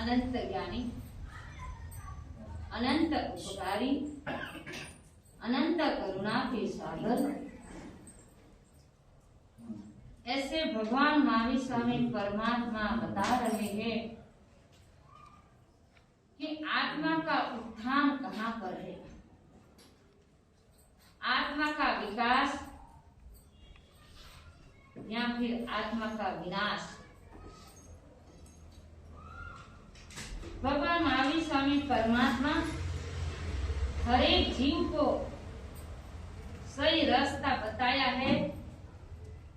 अनंत ज्ञानी, अनंत उपकारी, अनंत करुणा के सागर। ऐसे भगवान महावीर स्वामी परमात्मा बता रहे हैं कि आत्मा का उत्थान कहाँ पर है, आत्मा का विकास या फिर आत्मा का विनाश। भगवान महावीर स्वामी परमात्मा हर एक जीव को सही रास्ता बताया है।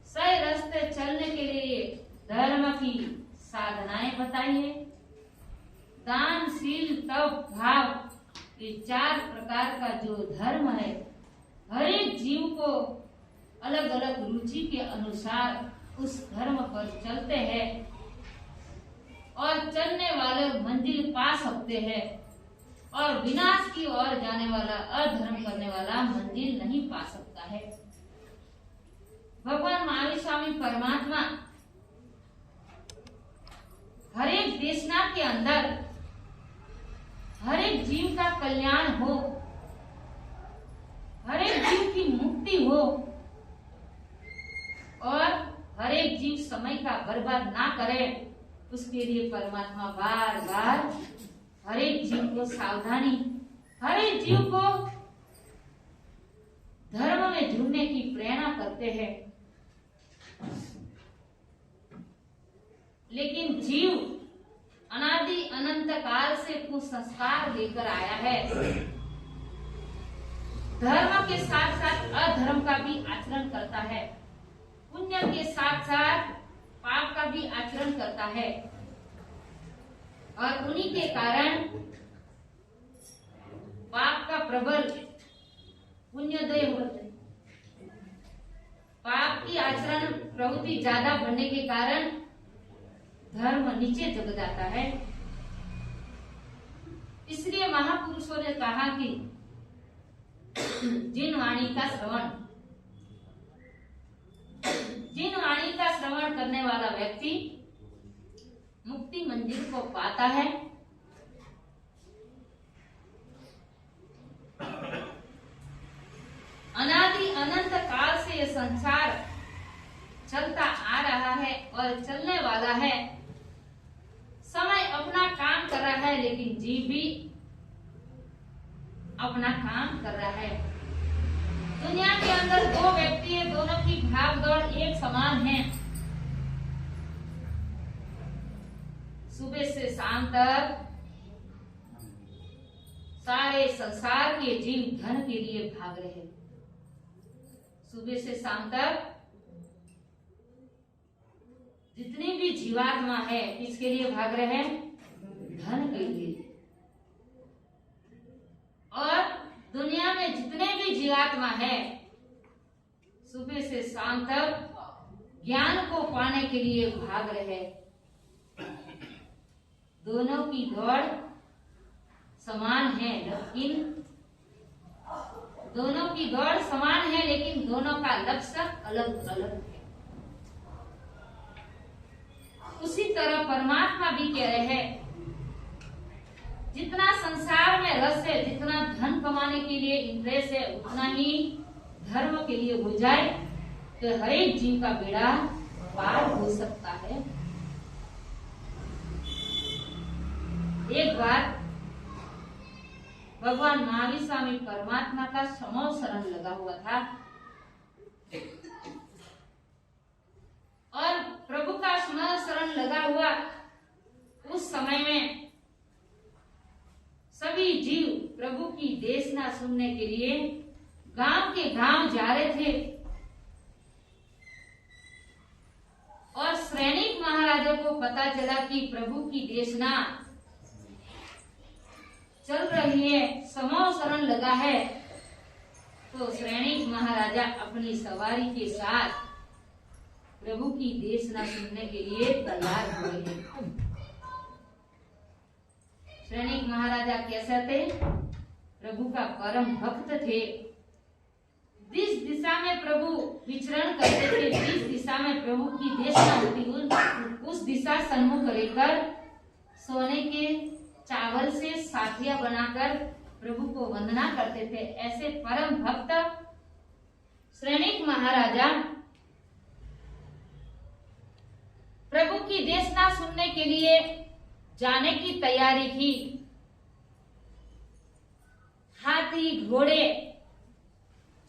सही रास्ते चलने के लिए धर्म की साधनाएं बताई है। दान, शील, तप, भाव, ये 4 प्रकार का जो धर्म है, हर एक जीव को अलग अलग रुचि के अनुसार उस धर्म पर चलते हैं और चलने वाले मंजिल पा सकते हैं, और विनाश की ओर जाने वाला, अधर्म करने वाला मंजिल नहीं पा सकता है। भगवान महावीर स्वामी परमात्मा हर एक देशना के अंदर हर एक जीव का कल्याण हो, हर एक जीव की मुक्ति हो और हर एक जीव समय का बर्बाद ना करे, उसके लिए परमात्मा बार बार हर एक जीव को सावधानी, हर एक जीव को धर्म में जुड़ने की प्रेरणा करते हैं। लेकिन जीव अनादि अनंत काल से कुछ संस्कार लेकर आया है। धर्म के साथ साथ अधर्म का भी आचरण करता है, पुण्य के साथ साथ पाप का भी आचरण करता है, और उन्हीं के कारण पाप का प्रबल पुण्योदय होता है। पाप की आचरण प्रवृत्ति ज्यादा बढ़ने के कारण धर्म नीचे झुक जाता है। इसलिए महापुरुषों ने कहा कि जिन वाणी का श्रवण करने वाला व्यक्ति मुक्ति मंजिल को पाता है। अनादि अनंत काल से यह संसार चलता आ रहा है और चलने वाला है। समय अपना काम कर रहा है, लेकिन जीव भी अपना काम कर रहा है। दुनिया के अंदर 2 व्यक्ति है, दोनों की भाग दौड़ एक समान है। सुबह से शाम तक सारे संसार के जीव धन के लिए भाग रहे हैं। सुबह से शाम तक जितनी भी जीवात्मा है, किसके लिए भाग रहे हैं? धन के लिए। और दुनिया में जितने भी जीवात्मा है, सुबह से शाम तक ज्ञान को पाने के लिए भाग रहे हैं। दोनों की दौड़ समान है, लेकिन दोनों का लक्ष्य अलग अलग है। उसी तरह परमात्मा भी कह रहे हैं, जितना संसार में रस है, जितना धन कमाने के लिए इंटरेस्ट है, उतना ही धर्म के लिए हो जाए तो हर एक जीव का बेड़ा पार हो सकता है। एक बार भगवान महावीर स्वामी परमात्मा का समूह शरण लगा हुआ था और प्रभु का शरण लगा हुआ उस समय में सभी जीव प्रभु की देशना सुनने के लिए गांव के गांव जा रहे थे। और सैनिक महाराजा को पता चला कि प्रभु की देशना चल रही है, समूह शरण लगा है, तो सैनिक महाराजा अपनी सवारी के साथ प्रभु की देशना सुनने के लिए तैयार हुए हैं। सैनिक महाराजा कैसे थे? प्रभु का परम भक्त थे। जिस दिशा में प्रभु विचरण करते थे, जिस दिशा में प्रभु की देशना होती, उस दिशा सन्मुख लेकर सोने के चावल से साथिया बनाकर प्रभु को वंदना करते थे। ऐसे परम भक्त श्रेणिक महाराजा प्रभु की देशना सुनने के लिए जाने की तैयारी की। हाथी, घोड़े,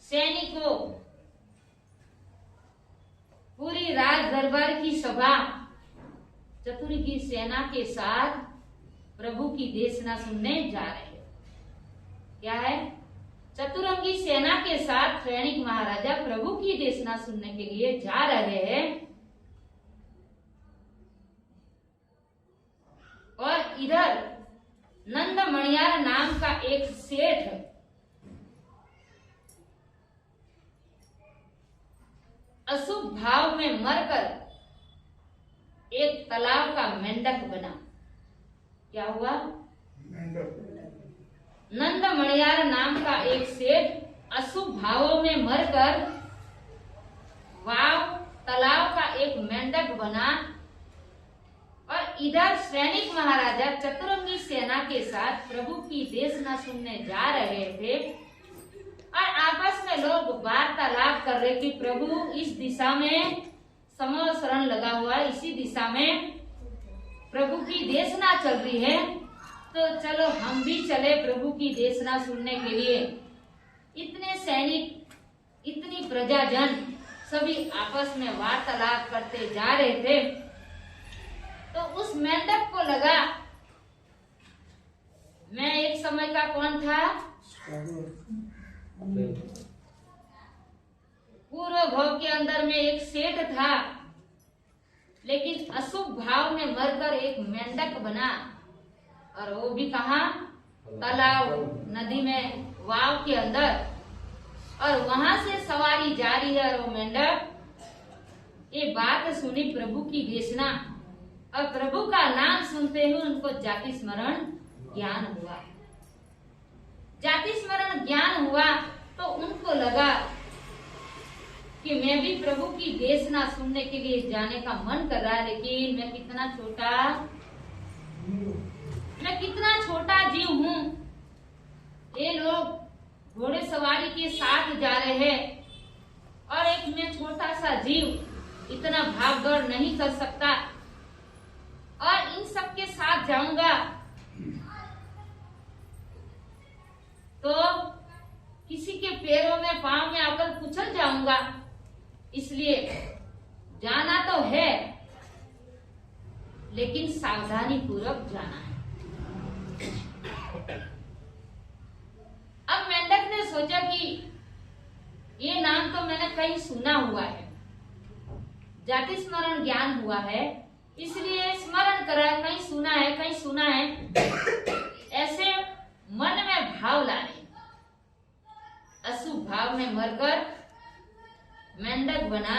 सैनिकों, पूरी राज दरबार की सभा चतुर की सेना के साथ प्रभु की देशना सुनने जा रहे हैं। क्या है? चतुरंगी सेना के साथ सैनिक महाराजा प्रभु की देशना सुनने के लिए जा रहे हैं। और इधर नंद मणियार नाम का एक सेठ अशुभ भाव में मरकर एक तालाब का मेंढक बना। क्या हुआ? नंद मणियार नाम का एक सेठ अशुभ भावों में मरकर तालाब का एक मेंढक बना। और इधर सैनिक महाराजा चतुरंगी सेना के साथ प्रभु की देशना सुनने जा रहे थे। और आपस में लोग वार्तालाप कर रहे कि प्रभु इस दिशा में समो शरण लगा हुआ है, इसी दिशा में प्रभु की देशना चल रही है, तो चलो हम भी चले प्रभु की देशना सुनने के लिए। इतने सैनिक, इतनी प्रजाजन सभी आपस में वार्तालाप करते जा रहे थे। तो उस मेंढक को लगा मैं एक समय का कौन था? पूर्व भाव के अंदर में एक सेठ था, लेकिन अशुभ भाव में मरकर एक मेंढक बना। और वो भी कहा? तालाब, नदी में, वाव के अंदर। और वहां से सवारी जारी है। और वो मेंढक ये बात सुनी प्रभु की देशना, और प्रभु का नाम सुनते हुए उनको जाति स्मरण ज्ञान हुआ। जाति स्मरण ज्ञान हुआ तो उनको लगा कि मैं भी प्रभु की देशना सुनने के लिए जाने का मन कर रहा है, लेकिन मैं कितना छोटा जीव हूँ। ये लोग घोड़े सवारी के साथ जा रहे हैं और एक मैं छोटा सा जीव इतना भाग दौड़ नहीं कर सकता। और इन सब के साथ जाऊंगा तो किसी के पैरों में, पांव में आकर कुचल जाऊंगा। इसलिए जाना तो है, लेकिन सावधानी पूर्वक जाना है। अब मेंढक ने सोचा कि ये नाम तो मैंने कहीं सुना हुआ है, जाति स्मरण ज्ञान हुआ है, इसलिए स्मरण करा, कहीं सुना है। ऐसे मन में भाव लाने, अशुभ भाव में मरकर मेंढक बना।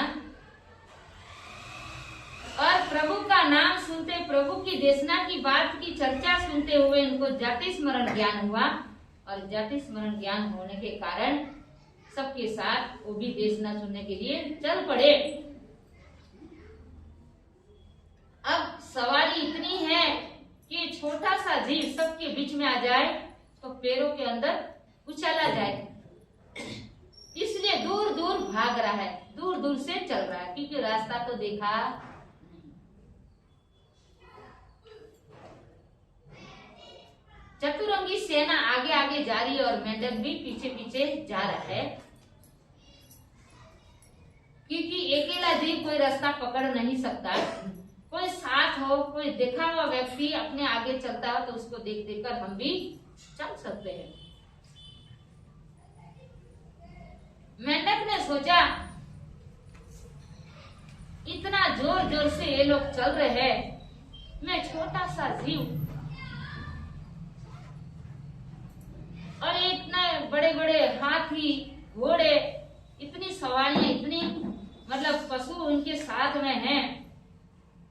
और प्रभु का नाम सुनते, प्रभु की देशना की बात की चर्चा सुनते हुए इनको जाति स्मरण ज्ञान हुआ। और जाति स्मरण ज्ञान होने के कारण सबके साथ वो भी देशना सुनने के लिए चल पड़े। अब सवारी इतनी है कि छोटा सा जीव सबके बीच में आ जाए तो पैरों के अंदर उछला जाए, इसलिए दूर दूर भाग रहा है, दूर दूर से चल रहा है, क्योंकि रास्ता तो देखा नहीं। चतुरंगी सेना आगे आगे जा रही है और मेंढक भी पीछे पीछे जा रहा है, क्योंकि अकेला जीव कोई रास्ता पकड़ नहीं सकता। कोई साथ हो, कोई देखा हुआ व्यक्ति अपने आगे चलता हो तो उसको देख देख कर हम भी चल सकते हैं। मेंढक ने सोचा इतना जोर जोर से ये लोग चल रहे हैं, मैं छोटा सा जीव और इतने बड़े बड़े हाथी, घोड़े, इतनी सवारियां, इतनी मतलब पशु उनके साथ में हैं,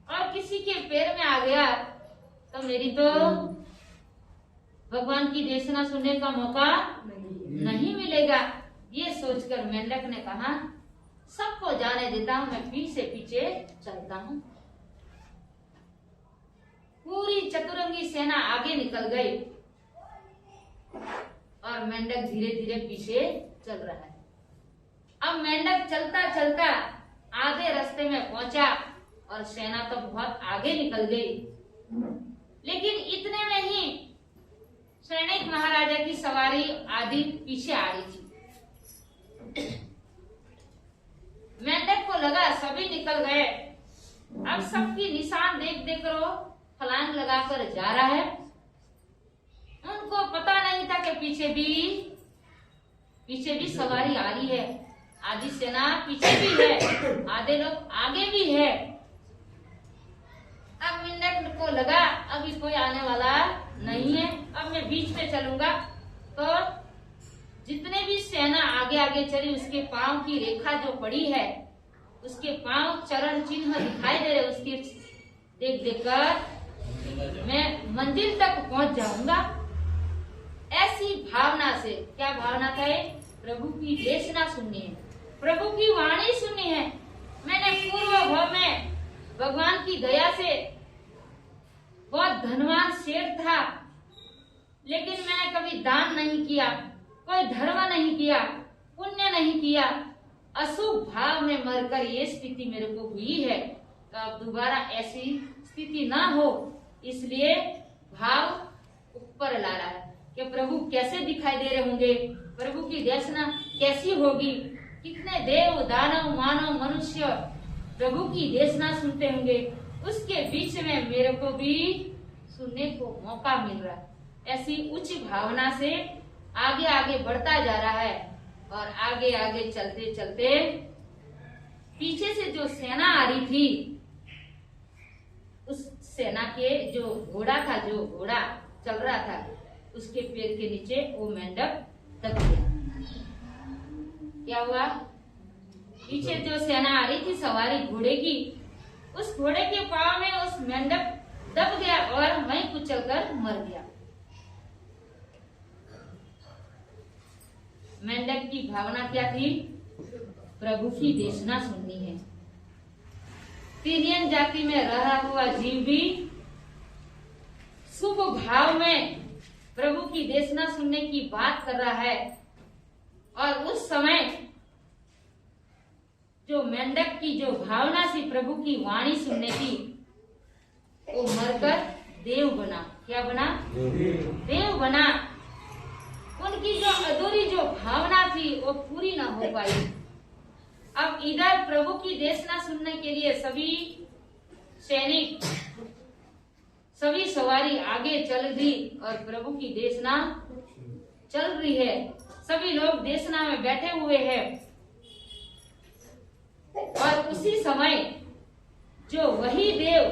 और किसी के पैर में आ गया तो मेरी तो भगवान की देशना सुनने का मौका नहीं मिलेगा। ये सोचकर मेंढक ने कहा सबको जाने देता हूं, मैं पीछे पीछे चलता हूं। पूरी चतुरंगी सेना आगे निकल गई और मेंढक धीरे धीरे पीछे चल रहा है। अब मेंढक चलता चलता आधे रास्ते में पहुंचा और सेना तो बहुत आगे निकल गई, लेकिन इतने में ही सैनिक महाराजा की सवारी आधी पीछे आ रही थी। मेंढक को लगा सभी निकल गए, अब सबकी निशान देख देख कर वो फलांग लगाकर जा रहा है। उनको पता नहीं था कि पीछे भी सवारी आ रही है, आधी सेना पीछे भी है, आधे लोग आगे भी है। अब मेंढक को लगा अभी कोई आने वाला नहीं है, अब मैं बीच में चलूंगा तो जितने भी सेना आगे आगे चली उसके पांव की रेखा जो पड़ी है, उसके पांव चरण चिन्ह दिखाई दे रहे, उसके देख देख कर मैं मंजिल तक पहुंच जाऊंगा। ऐसी भावना से, क्या भावना था? प्रभु की देशना सुननी है, प्रभु की वाणी सुननी है। मैंने पूर्व भाव में भगवान की दया से बहुत धनवान सेठ था, लेकिन मैंने कभी दान नहीं किया, कोई धर्म नहीं किया, पुण्य नहीं किया, अशुभ भाव में मरकर ये स्थिति मेरे को हुई है। तो अब दोबारा ऐसी स्थिति ना हो, इसलिए भाव ऊपर ला रहा है कि प्रभु कैसे दिखाई दे रहे होंगे, प्रभु की दर्शना कैसी होगी, कितने देव दानव मानव मनुष्य प्रभु की देशना सुनते होंगे, उसके बीच में मेरे को भी सुनने को मौका मिल रहा है। ऐसी उच्च भावना से आगे आगे बढ़ता जा रहा है और आगे आगे चलते चलते पीछे से जो सेना आ रही थी, उस सेना के जो घोड़ा चल रहा था, उसके पैर के नीचे वो मेंढक दब गया। क्या हुआ? पीछे जो सेना आ रही थी सवारी घोड़े की, उस घोड़े के पांव में उस मेंढक दब गया और वहीं कुचलकर मर गया। मेंढक की भावना क्या थी? प्रभु की देशना सुननी है। तिर्यन जाति में रहा हुआ जीव भी शुभ भाव में प्रभु की देशना सुनने की बात कर रहा है, और उस समय जो मेंढक की जो भावना सी प्रभु की वाणी सुनने की, वो मरकर देव बना। क्या बना? देव बना। उनकी जो अधूरी जो भावना थी वो पूरी ना हो पाई। अब इधर प्रभु की देशना सुनने के लिए सभी सैनिक, सभी सवारी आगे चल रही और प्रभु की देशना चल रही है। सभी लोग देशना में बैठे हुए हैं और उसी समय जो वही देव,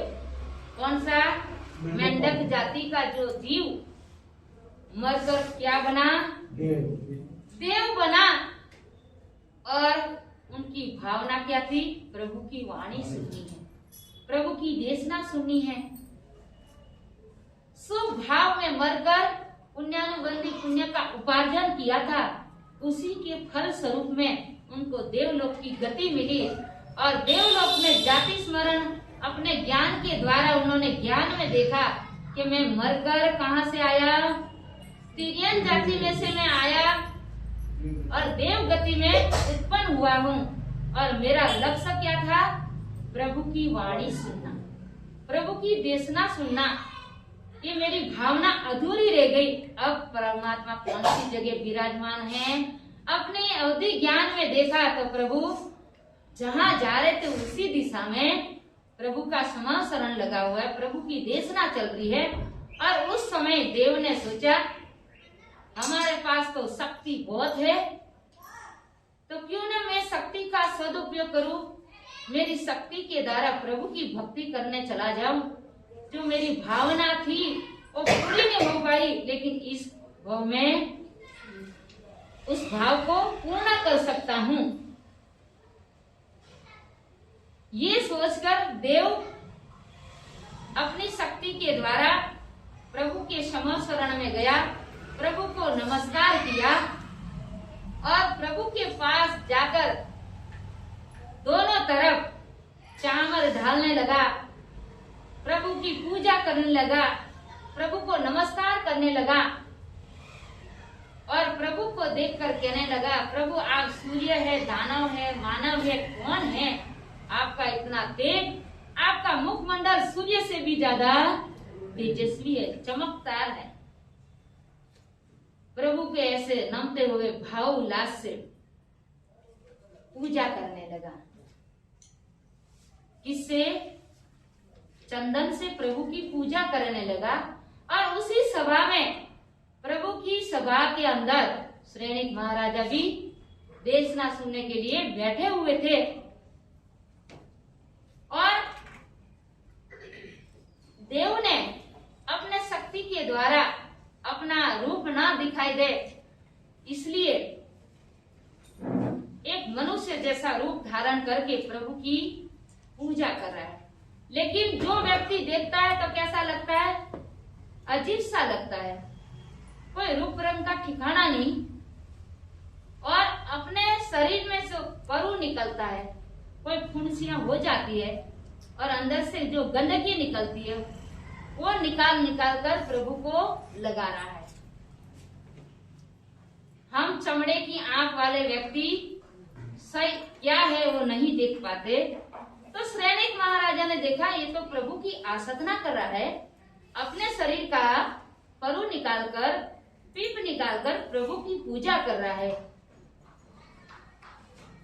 कौन सा? मेंढक जाति का जो जीव मरकर क्या बना? देव बना। और उनकी भावना क्या थी? प्रभु की वाणी सुननी है, प्रभु की देशना सुननी है। शुभ भाव में मरकर पुण्यानुबंधी पुण्य का उपार्जन किया था, उसी के फल स्वरूप में उनको देवलोक की गति मिली। और देवलोक में जाति स्मरण अपने ज्ञान के द्वारा उन्होंने ज्ञान में देखा कि मैं मरकर कहाँ से आया? तिर्यन जाति में से मैं आया और देव गति में उत्पन्न हुआ हूँ, और मेरा लक्ष्य क्या था? प्रभु की वाणी सुनना, प्रभु की देशना सुनना। ये मेरी भावना अधूरी रह गई। अब परमात्मा कौन सी जगह विराजमान है? अपने अवधि ज्ञान में देखा तो प्रभु जहाँ जा रहे थे उसी दिशा में प्रभु का समाशरण लगा हुआ है, प्रभु की देशना चल रही है। और उस समय देव ने सोचा हमारे पास तो शक्ति बहुत है, तो क्यों न मैं शक्ति का सदुपयोग करूं, मेरी शक्ति के द्वारा प्रभु की भक्ति करने चला जाऊं। जो मेरी भावना थी वो पूरी नहीं हो पाई, लेकिन इस भाव में उस भाव को पूर्ण कर सकता हूं। ये सोचकर देव अपनी शक्ति के द्वारा प्रभु के शरण में गया, प्रभु को नमस्कार किया और प्रभु के पास जाकर दोनों तरफ चावल ढालने लगा। प्रभु की पूजा करने लगा, प्रभु को नमस्कार करने लगा और प्रभु को देखकर कहने लगा, प्रभु आप सूर्य है, दानव है, मानव है, कौन है? आपका इतना तेज, आपका मुखमंडल सूर्य से भी ज्यादा तेजस्वी है, चमकदार है। प्रभु के ऐसे नमते हुए भाव उल्लास से पूजा करने लगा। किससे? चंदन से प्रभु की पूजा करने लगा। और उसी सभा में, प्रभु की सभा के अंदर श्रेणिक महाराजा भी देशना सुनने के लिए बैठे हुए थे। और देव ने अपने शक्ति के द्वारा अपना रूप ना दिखाई दे, इसलिए एक मनुष्य जैसा रूप धारण करके प्रभु की पूजा कर रहा है। लेकिन जो व्यक्ति देखता है तो कैसा लगता है? अजीब सा लगता है, कोई रूप रंग का ठिकाना नहीं, और अपने शरीर में से परु निकलता है, कोई फुंसियां हो जाती है और अंदर से जो गंदगी निकलती है वो निकाल कर प्रभु को लगा रहा है। हम चमड़े की आंख वाले व्यक्ति सही क्या है वो नहीं देख पाते, तो श्रेणिक महाराजा ने देखा ये तो प्रभु की आराधना कर रहा है, अपने शरीर का परु निकालकर, पीप निकालकर प्रभु की पूजा कर रहा है।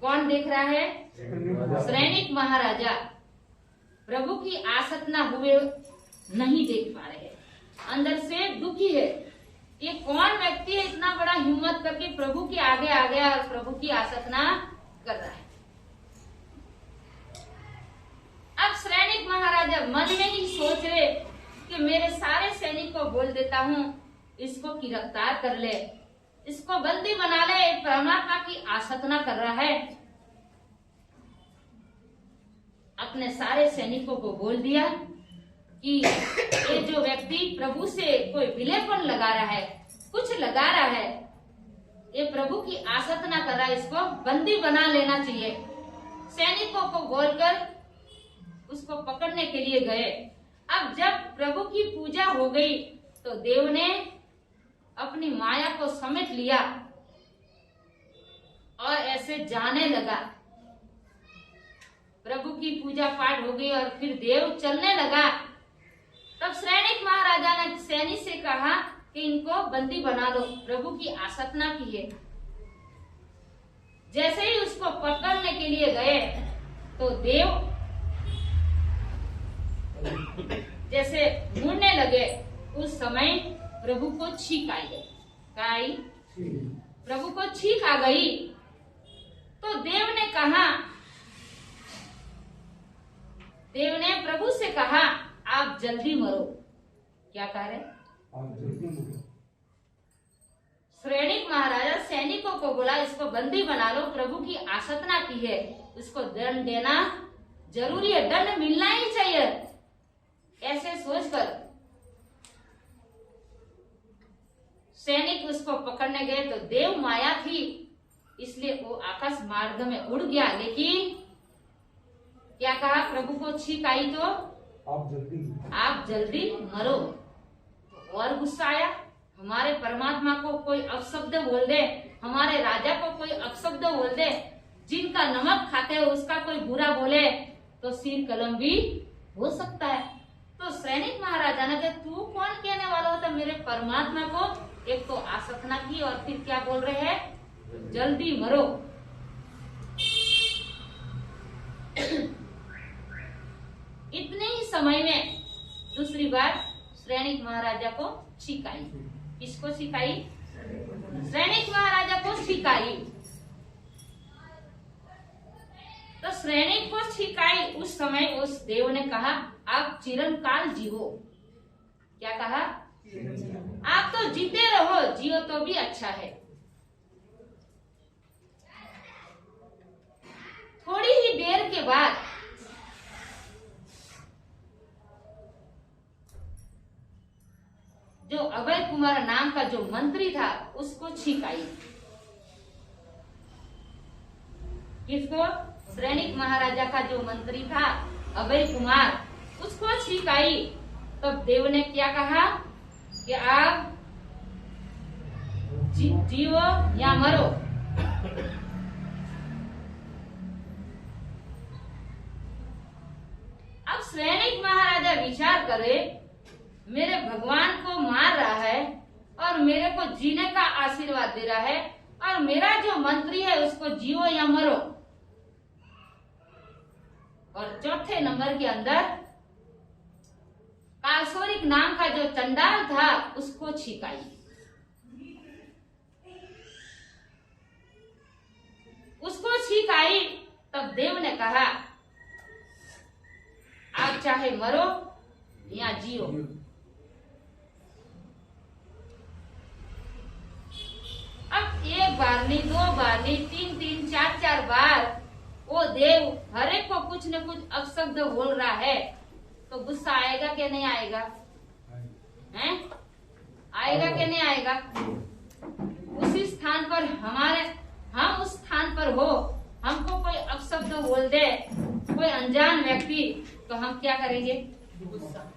कौन देख रहा है? श्रेणिक महाराजा प्रभु की आराधना हुए नहीं देख पा रहे, अंदर से दुखी है। ये कौन व्यक्ति है इतना बड़ा हिम्मत करके प्रभु के आगे आ गया और प्रभु की आराधना कर रहा है? अब श्रेणिक महाराजा मन में ही सोच रहे कि मेरे सारे सैनिक को बोल देता हूँ, इसको गिरफ्तार कर ले, इसको बंदी बना ले, परमात्मा की आराधना कर रहा है। अपने सारे सैनिकों को बोल दिया कि ये जो व्यक्ति प्रभु से कोई विलेपन लगा रहा है, कुछ लगा रहा है, ये प्रभु की आराधना कर रहा है, इसको बंदी बना लेना चाहिए। सैनिकों को बोलकर उसको पकड़ने के लिए गए। अब जब प्रभु की पूजा हो गई तो देव ने अपनी माया को समेट लिया और ऐसे जाने लगा। प्रभु की पूजा पाठ हो गई और फिर देव चलने लगा। तब श्रेणिक महाराजा ने सैनिक से कहा कि इनको बंदी बना लो, प्रभु की आराधना की है। जैसे ही उसको पकड़ने के लिए गए तो देव जैसे मुड़ने लगे, उस समय प्रभु को छींक आई। प्रभु को छींक आ गई तो देव ने प्रभु से कहा आप जल्दी मरो। क्या कह रहे? आप जल्दी मरो। श्रेणिक महाराजा सैनिकों को बोला इसको बंदी बना लो, प्रभु की आराधना की है, इसको दंड देना जरूरी है, दंड मिलना ही चाहिए। ऐसे सोचकर सैनिक उसको पकड़ने गए तो देव माया थी, इसलिए वो आकाश मार्ग में उड़ गया। लेकिन क्या कहा? प्रभु को छींक आई तो आप जल्दी मरो। और गुस्सा आया, हमारे परमात्मा को कोई अपशब्द बोल दे, हमारे राजा को कोई अपशब्द बोल दे, जिनका नमक खाते हो उसका कोई बुरा बोले तो सिर कलम भी हो सकता है। तो सैनिक महाराजा ने कहा तू कौन कहने वाला होता मेरे परमात्मा को? एक तो आराधना की और फिर क्या बोल रहे हैं? जल्दी मरो। इतने ही समय में दूसरी बार श्रेणिक महाराजा को सिखाई। किसको सिखाई? श्रेणिक महाराजा को सिखाई। तो श्रेणिक को सिखाई। उस समय उस देव ने कहा आप चिरंकाल जीवो। क्या कहा? आप तो जीते रहो, जियो तो भी अच्छा है। थोड़ी ही देर के बाद जो अभय कुमार नाम का जो मंत्री था उसको छींक आई। किसको? श्रेणिक महाराजा का जो मंत्री था अभय कुमार, उसको छींक आई। तब देव ने क्या कहा कि आप जियो या मरो। अब सैनिक महाराजा विचार करे, मेरे भगवान को मार रहा है और मेरे को जीने का आशीर्वाद दे रहा है, और मेरा जो मंत्री है उसको जियो या मरो। और चौथे नंबर के अंदर कालसोरिक नाम का जो चंडाल था उसको छिकाई। उसको छिकाई। तब देव ने कहा, आप चाहे मरो या जियो। अब एक बार नहीं, दो बार नहीं, तीन तीन, चार चार बार वो देव हर एक को कुछ न कुछ अपशब्द बोल रहा है, तो गुस्सा आएगा कि नहीं आएगा? हैं? आएगा कि नहीं आएगा? उसी स्थान पर हम उस स्थान पर हो, हमको कोई अपशब्द बोल दे, कोई अनजान व्यक्ति, तो हम क्या करेंगे? गुस्सा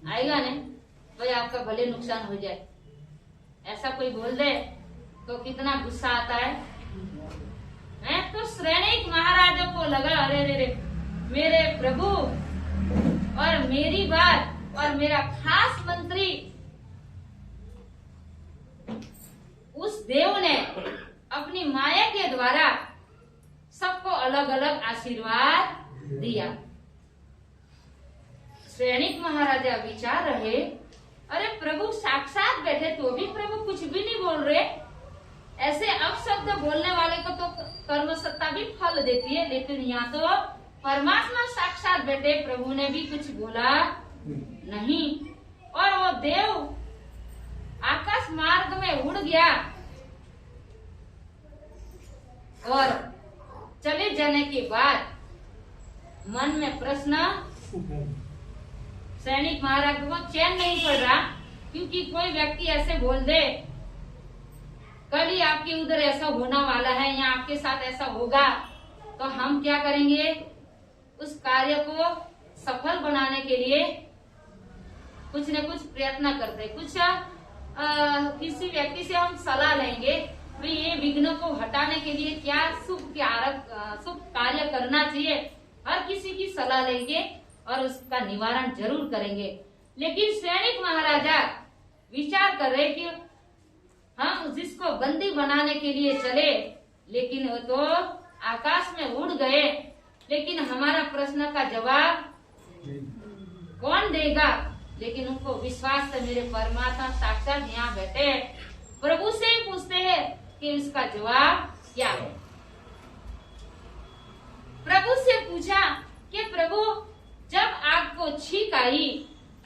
आएगा नहीं? तो आपका भले नुकसान हो जाए। ऐसा कोई बोल दे तो कितना गुस्सा आता है? तो सैनिक महाराजों को लगा, अरे रे रे, मेरे प्रभु और मेरी बात और मेरा खास मंत्री उस देव ने अपनी माया के द्वारा सबको अलग अलग आशीर्वाद दिया। सैनिक महाराजा विचार रहे, अरे प्रभु साक्षात बैठे तो भी प्रभु कुछ भी नहीं बोल रहे। ऐसे अपशब्द बोलने वाले को तो कर्म सत्ता भी फल देती है, लेकिन यहाँ तो परमात्मा साक्षात बैठे, प्रभु ने भी कुछ बोला नहीं। और वो देव आकाश मार्ग में उड़ गया और चले जाने के बाद मन में प्रश्न, सैनिक महाराज को चैन नहीं पड़ रहा, क्योंकि कोई व्यक्ति ऐसे बोल दे, कल ही आपके उधर ऐसा होना वाला है या आपके साथ ऐसा होगा, तो हम क्या करेंगे? उस कार्य को सफल बनाने के लिए कुछ न कुछ प्रयत्न करते, कुछ किसी व्यक्ति से हम सलाह लेंगे, भाई ये विघ्न को हटाने के लिए क्या शुभ कार्य करना चाहिए। हर किसी की सलाह लेंगे और उसका निवारण जरूर करेंगे। लेकिन सैनिक महाराजा विचार कर रहे कि हम जिसको बंदी बनाने के लिए चले, लेकिन वो तो आकाश में उड़ गए, लेकिन हमारा प्रश्न का जवाब कौन देगा? लेकिन उनको विश्वास है, मेरे परमात्मा साक्षात यहाँ बैठे, प्रभु से ही पूछते हैं कि उसका जवाब क्या है। प्रभु से पूछा कि प्रभु, जब आपको छींक आई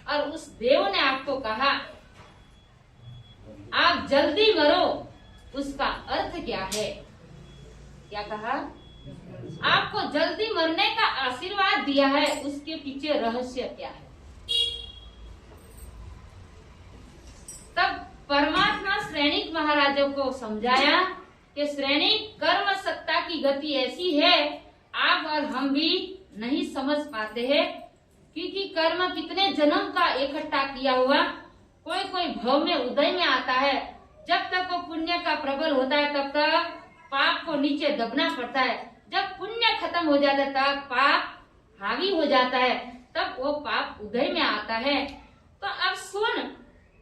और उस देव ने आपको कहा आप जल्दी मरो, उसका अर्थ क्या है? क्या कहा? आपको जल्दी मरने का आशीर्वाद दिया है, उसके पीछे रहस्य क्या है? तब परमात्मा सैनिक महाराजों को समझाया कि सैनिक, कर्म सत्ता की गति ऐसी है, आप और हम भी नहीं समझ पाते हैं, क्योंकि कर्म कितने जन्म का इकट्ठा किया हुआ, कोई कोई भव में उदय में आता है। जब तक वो पुण्य का प्रबल होता है तब तक पाप को नीचे दबना पड़ता है। जब पुण्य खत्म हो जाता है तब पाप हावी हो जाता है, तब वो पाप उदय में आता है। तो अब सुन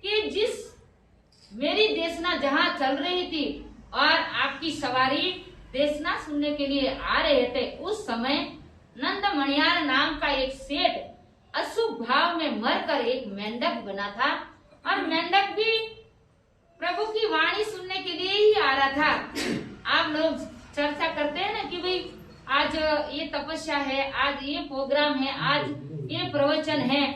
कि जिस मेरी देशना जहाँ चल रही थी और आपकी सवारी देशना सुनने के लिए आ रहे थे, उस समय नंद मणियार नाम का एक सेठ अशुभ भाव में मरकर एक मेंढक बना था, और मेंढक भी प्रभु की वाणी सुनने के लिए ही आ रहा था। आप लोग चर्चा करते हैं ना कि भाई आज ये तपस्या है, आज ये प्रोग्राम है, आज ये प्रवचन है,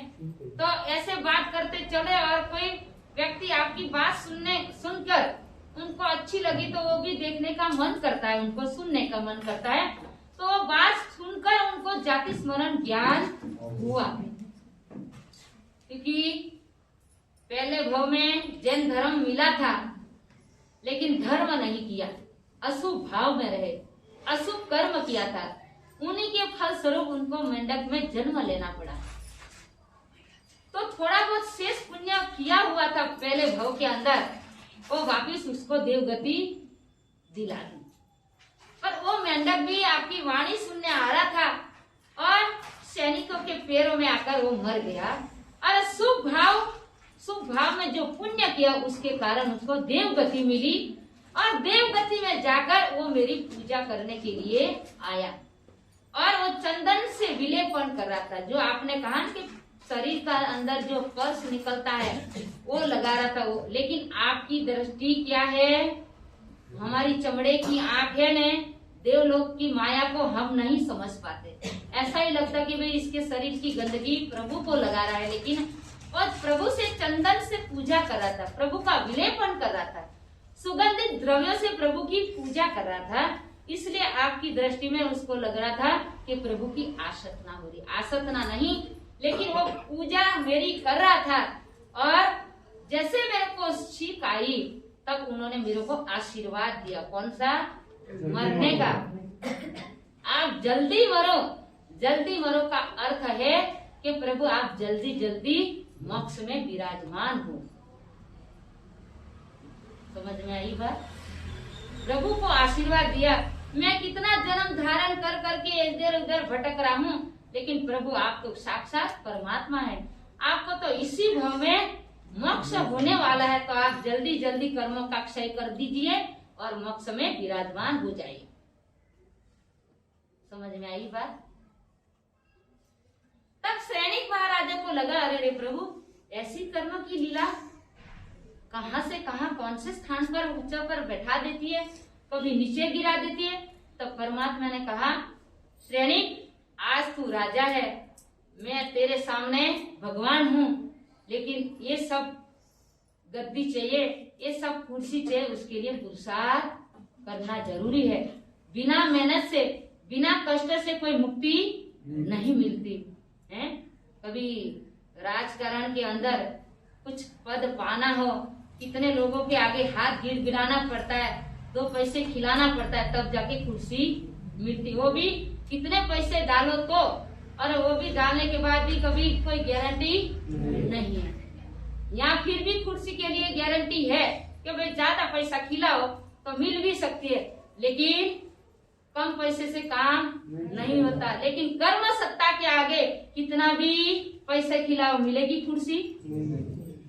तो ऐसे बात करते चले और कोई व्यक्ति आपकी बात सुनकर उनको अच्छी लगी तो वो भी देखने का मन करता है, उनको सुनने का मन करता है। तो बात सुनकर उनको जाति स्मरण ज्ञान हुआ, क्योंकि पहले भव में जैन धर्म मिला था, लेकिन धर्म नहीं किया, अशुभ भाव में रहे, अशुभ कर्म किया था। उन्हीं के फल स्वरूप उनको मेंढक में जन्म लेना पड़ा। तो थोड़ा बहुत शेष पुण्य किया हुआ था पहले भव के अंदर, वो वापिस उसको देवगति दिला दी। पर वो मेंढक भी आपकी वाणी सुनने आ रहा था और सैनिकों के पैरों में आकर वो मर गया। और शुभ भाव में जो पुण्य किया उसके कारण उसको देवगति मिली और देवगति में जाकर वो मेरी पूजा करने के लिए आया। और वो चंदन से विलेपन कर रहा था, जो आपने कहा कि शरीर का अंदर जो पर्स निकलता है वो लगा रहा था वो। लेकिन आपकी दृष्टि क्या है, हमारी चमड़े की आंख है ने, देवलोक की माया को हम नहीं समझ पाते। ऐसा ही लगता कि भाई इसके शरीर की गंदगी प्रभु को लगा रहा है, लेकिन और प्रभु से चंदन से पूजा कर रहा था, प्रभु का विलेपन कर रहा था, सुगंधित द्रव्यों से प्रभु की पूजा कर रहा था। इसलिए आपकी दृष्टि में उसको लग रहा था कि प्रभु की आसतना हो रही, आसतना नहीं, लेकिन वो पूजा मेरी कर रहा था। और जैसे मेरे को सीख आई तब उन्होंने मेरे को आशीर्वाद दिया। कौन सा? मरने का। आप जल्दी मरो का अर्थ है कि प्रभु आप जल्दी मोक्ष में विराजमान हो। समझ में आई बात? प्रभु को आशीर्वाद दिया। मैं कितना जन्म धारण कर करके इधर उधर भटक रहा हूँ, लेकिन प्रभु आप तो साक्षात परमात्मा है, आपको तो इसी भव में मोक्ष होने वाला है, तो आप जल्दी कर्मों का क्षय कर दीजिए और मोक्ष में विराजमान हो जाइए। समझ में आई बात? तब सैनिक महाराजा को लगा, अरे प्रभु ऐसी कर्म की लीला कहां से कहां, कौन से स्थान पर ऊंचा पर बैठा देती है, कभी नीचे गिरा देती है। तब परमात्मा ने कहा, सैनिक आज तू राजा है, मैं तेरे सामने भगवान हूँ, लेकिन ये सब गद्दी चाहिए, ये सब कुर्सी चाहिए, उसके लिए पुरुषार्थ करना जरूरी है। बिना मेहनत से, बिना कष्ट से कोई मुक्ति नहीं मिलती है। कभी राजकारण के अंदर कुछ पद पाना हो, कितने लोगों के आगे हाथ गिड़गिड़ाना पड़ता है, 2 पैसे खिलाना पड़ता है, तब जाके कुर्सी मिलती। वो भी कितने पैसे डालो तो, और वो भी डालने के बाद भी कभी कोई गारंटी नहीं है। यहाँ फिर भी कुर्सी के लिए गारंटी है कि भाई ज्यादा पैसा खिलाओ तो मिल भी सकती है, लेकिन कम पैसे से काम नहीं होता। लेकिन कर्म सत्ता के आगे कितना भी पैसे खिलाओ, मिलेगी कुर्सी?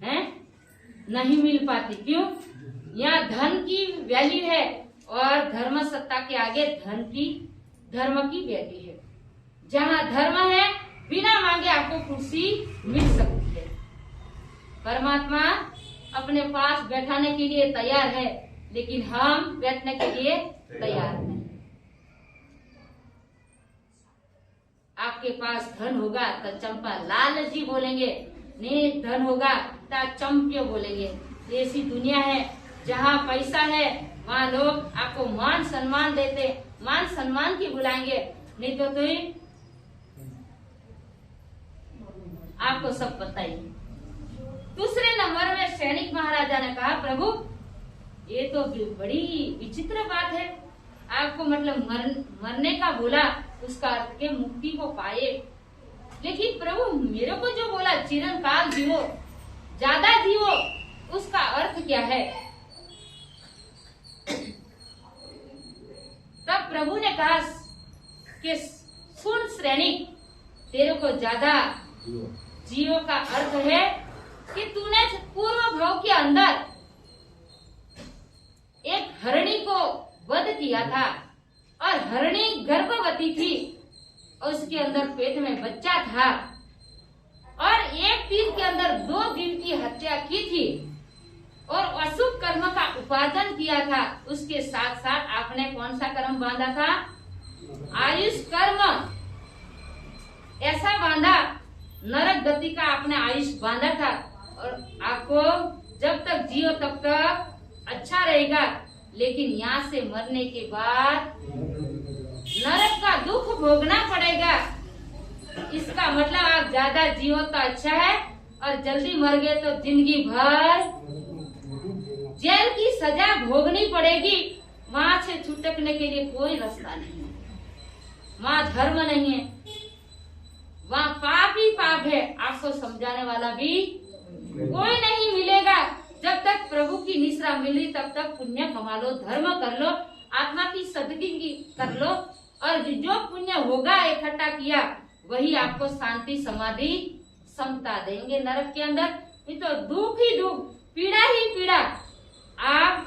है नहीं मिल पाती। क्यों? यहाँ धन की वैल्यू है और धर्म सत्ता के आगे धर्म की वैल्यू है। जहाँ धर्म है बिना मांगे आपको कुर्सी मिल सकती है। परमात्मा अपने पास बैठाने के लिए तैयार है, लेकिन हम बैठने के लिए तैयार नहीं। आपके पास धन होगा तो चंपा लाल जी बोलेंगे, नहीं धन होगा तो चंपियो बोलेंगे। ऐसी दुनिया है जहाँ पैसा है वहाँ लोग आपको मान सम्मान देते, मान सम्मान की बुलाएंगे, नहीं तो आपको सब पता ही। दूसरे नंबर में सैनिक महाराजा ने कहा, प्रभु ये तो बड़ी विचित्र बात है, आपको मतलब मरने का बोला, उसका अर्थ के मुक्ति को पाए, लेकिन प्रभु मेरे को जो बोला चिरंकाल जीवो, ज्यादा जीवो, उसका अर्थ क्या है? तब प्रभु ने कहा कि सुन सैनिक, तेरे को ज्यादा जीवो का अर्थ है कि तूने पूर्व भाव के अंदर एक हरणी को वध किया था और हरणी गर्भवती थी और उसके अंदर पेट में बच्चा था और एक तीर के अंदर 2 जीव की हत्या की थी और अशुभ कर्म का उपार्जन किया था। उसके साथ साथ आपने कौन सा कर्म बांधा था? आयुष कर्म। ऐसा बांधा, नरक गति का आपने आयुष बांधा था और आपको जब तक जियो तब तक अच्छा रहेगा, लेकिन यहाँ से मरने के बाद नरक का दुख भोगना पड़ेगा। इसका मतलब आप ज्यादा जियो तो अच्छा है और जल्दी मर गए तो जिंदगी भर जेल की सजा भोगनी पड़ेगी। वहाँ से छुटकने के लिए कोई रास्ता नहीं है। वहाँ धर्म नहीं है, वहाँ पाप ही पाप है। आपको समझाने वाला भी कोई नहीं मिलेगा। जब तक प्रभु की निश्रा मिली तब तक पुण्य कमा लो, धर्म कर लो, आत्मा की सदगी कर लो, और जो पुण्य होगा इकट्ठा किया वही आपको शांति समाधि समता देंगे नरक के अंदर। नहीं तो दुख ही दुख, पीड़ा ही पीड़ा। आप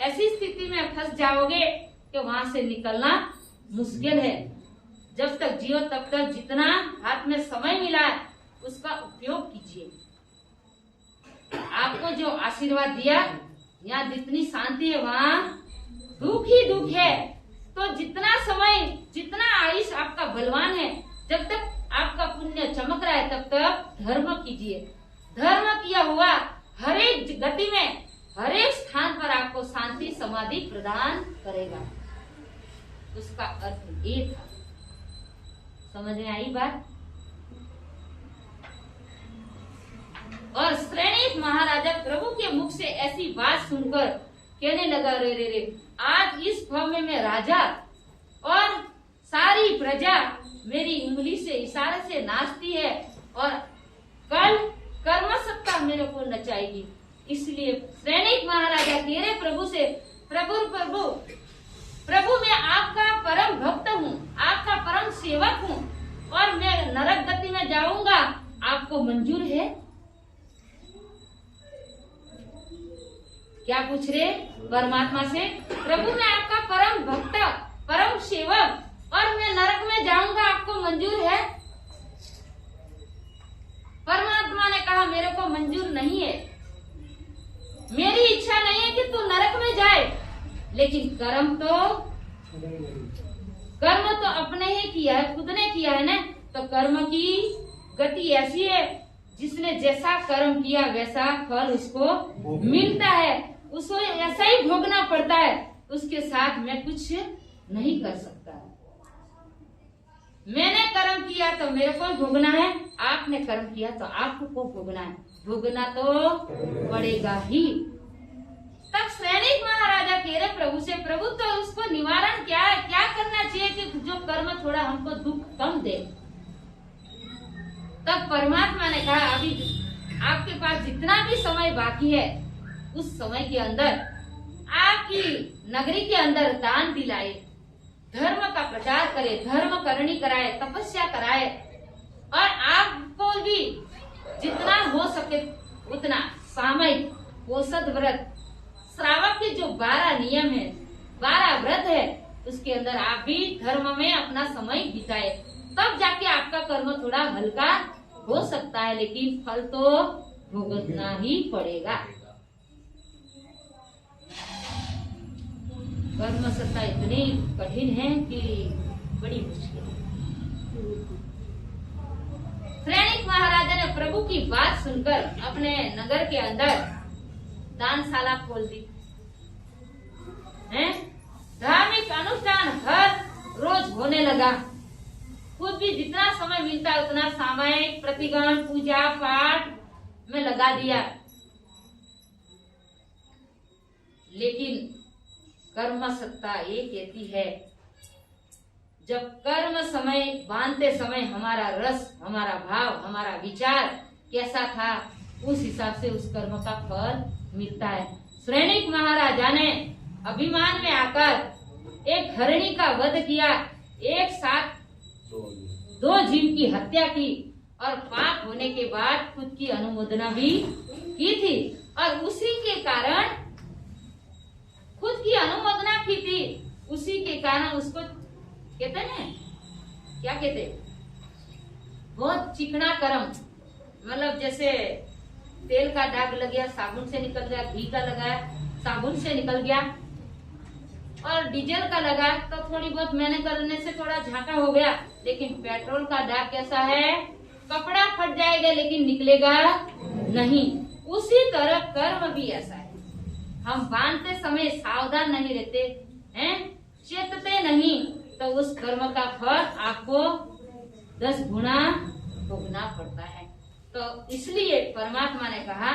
ऐसी स्थिति में फंस जाओगे कि वहां से निकलना मुश्किल है। जब तक जियो तब तक जितना हाथ में समय मिला है उसका उपयोग कीजिए। आपको जो आशीर्वाद दिया, यहाँ जितनी शांति है वहाँ दुख ही दुख है। तो जितना समय, जितना आयुष आपका बलवान है, जब तक आपका पुण्य चमक रहा है तब तक धर्म कीजिए। धर्म किया हुआ हर एक गति में, हर एक स्थान पर आपको शांति समाधि प्रदान करेगा। उसका अर्थ ये था। समझ में आई बात? और श्रेणीक महाराजा प्रभु के मुख से ऐसी बात सुनकर कहने लगा, रे रे रे, आज इस भव्य में राजा और सारी प्रजा मेरी उंगली से इशारे से नाचती है, और कल कर्म सत्ता मेरे को नचाएगी। इसलिए श्रेणीक महाराजा कह रहे प्रभु से, प्रभु प्रभु प्रभु, मैं आपका परम भक्त हूँ, आपका परम सेवक हूँ, और मैं नरक गति में जाऊंगा, आपको मंजूर है? क्या पूछ रहे परमात्मा से? प्रभु, मैं आपका परम भक्त, परम सेवक, और मैं नरक में जाऊंगा, आपको मंजूर है? परमात्मा ने कहा, मेरे को मंजूर नहीं है। मेरी इच्छा नहीं है कि तू नरक में जाए, लेकिन कर्म तो अपने ही किया है, खुद ने किया है ना। तो कर्म की गति ऐसी है, जिसने जैसा कर्म किया वैसा फल उसको मिलता है, उसको ऐसा ही भोगना पड़ता है। उसके साथ मैं कुछ नहीं कर सकता। मैंने कर्म किया तो मेरे को भोगना है, आपने कर्म किया तो आपको भोगना है, भोगना तो पड़ेगा ही। तब श्रेणीक महाराजा कह रहे प्रभु से, प्रभु तो उसको निवारण क्या करना चाहिए कि जो कर्म थोड़ा हमको दुख कम दे। तब परमात्मा ने कहा, अभी आपके पास जितना भी समय बाकी है, उस समय के अंदर आपकी नगरी के अंदर दान दिलाए, धर्म का प्रचार करे, धर्म करनी कराए, तपस्या कराए, और आपको भी जितना हो सके उतना सामयिक पोषद व्रत, श्रावक के जो 12 नियम है, 12 व्रत है, उसके अंदर आप भी धर्म में अपना समय बिताए, तब जाके आपका कर्म थोड़ा हल्का हो सकता है, लेकिन फल तो भुगतना ही पड़ेगा। कर्म सत्ता इतनी कठिन है कि बड़ी मुश्किल है। श्रेणीक महाराजा ने प्रभु की बात सुनकर अपने नगर के अंदर दानशाला खोल दी है। धार्मिक अनुष्ठान हर रोज होने लगा। खुद भी जितना समय मिलता है उतना सामायिक प्रतिगण पूजा पाठ में लगा दिया, लेकिन कर्म सत्ता ये कहती है, जब कर्म समय बांधते समय हमारा रस, हमारा भाव, हमारा विचार कैसा था, उस हिसाब से उस कर्म का फल मिलता है। श्रेणीक महाराजा ने अभिमान में आकर एक हरिणी का वध किया, एक साथ 2 जीव की हत्या की, और पाप होने के बाद खुद की अनुमोदना भी की थी, और उसी के कारण खुद की अनुमोदना की थी, उसी के कारण उसको कहते हैं, क्या कहते, बहुत चिकना कर्म, मतलब जैसे तेल का दाग लग गया, साबुन से निकल गया, घी का लगाया, साबुन से निकल गया, और डीजल का लगा तो थोड़ी बहुत मेहनत करने से थोड़ा झाका हो गया, लेकिन पेट्रोल का दाग कैसा है, कपड़ा फट जाएगा लेकिन निकलेगा नहीं। उसी तरह कर्म भी ऐसा है, हम बांधते समय सावधान नहीं रहते हैं, चेतते नहीं, तो उस कर्म का फल आपको 10 गुना भोगना पड़ता है। तो इसलिए परमात्मा ने कहा,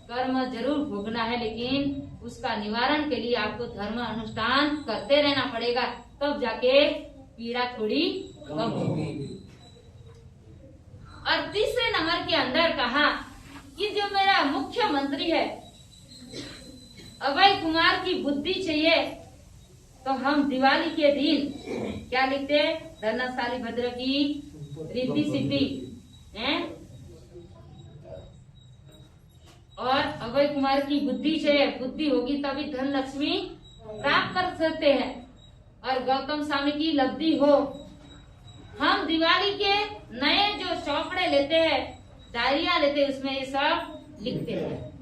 कर्म जरूर भोगना है, लेकिन उसका निवारण के लिए आपको धर्म अनुष्ठान करते रहना पड़ेगा, तब जाके पीड़ा थोड़ी कम होगी। और तीसरे नंबर के अंदर कहा कि जो मेरा मुख्यमंत्री है अभय कुमार की बुद्धि चाहिए, तो हम दिवाली के दिन क्या लिखते हैं, धनशाली भद्र की रिद्धि सिद्धि है। और अभय कुमार की बुद्धि चाहिए, बुद्धि होगी तभी धन लक्ष्मी प्राप्त कर सकते हैं। और गौतम स्वामी की लब्धि हो। हम दिवाली के नए जो चौपड़े लेते हैं, डायरिया लेते हैं, उसमें ये सब लिखते हैं।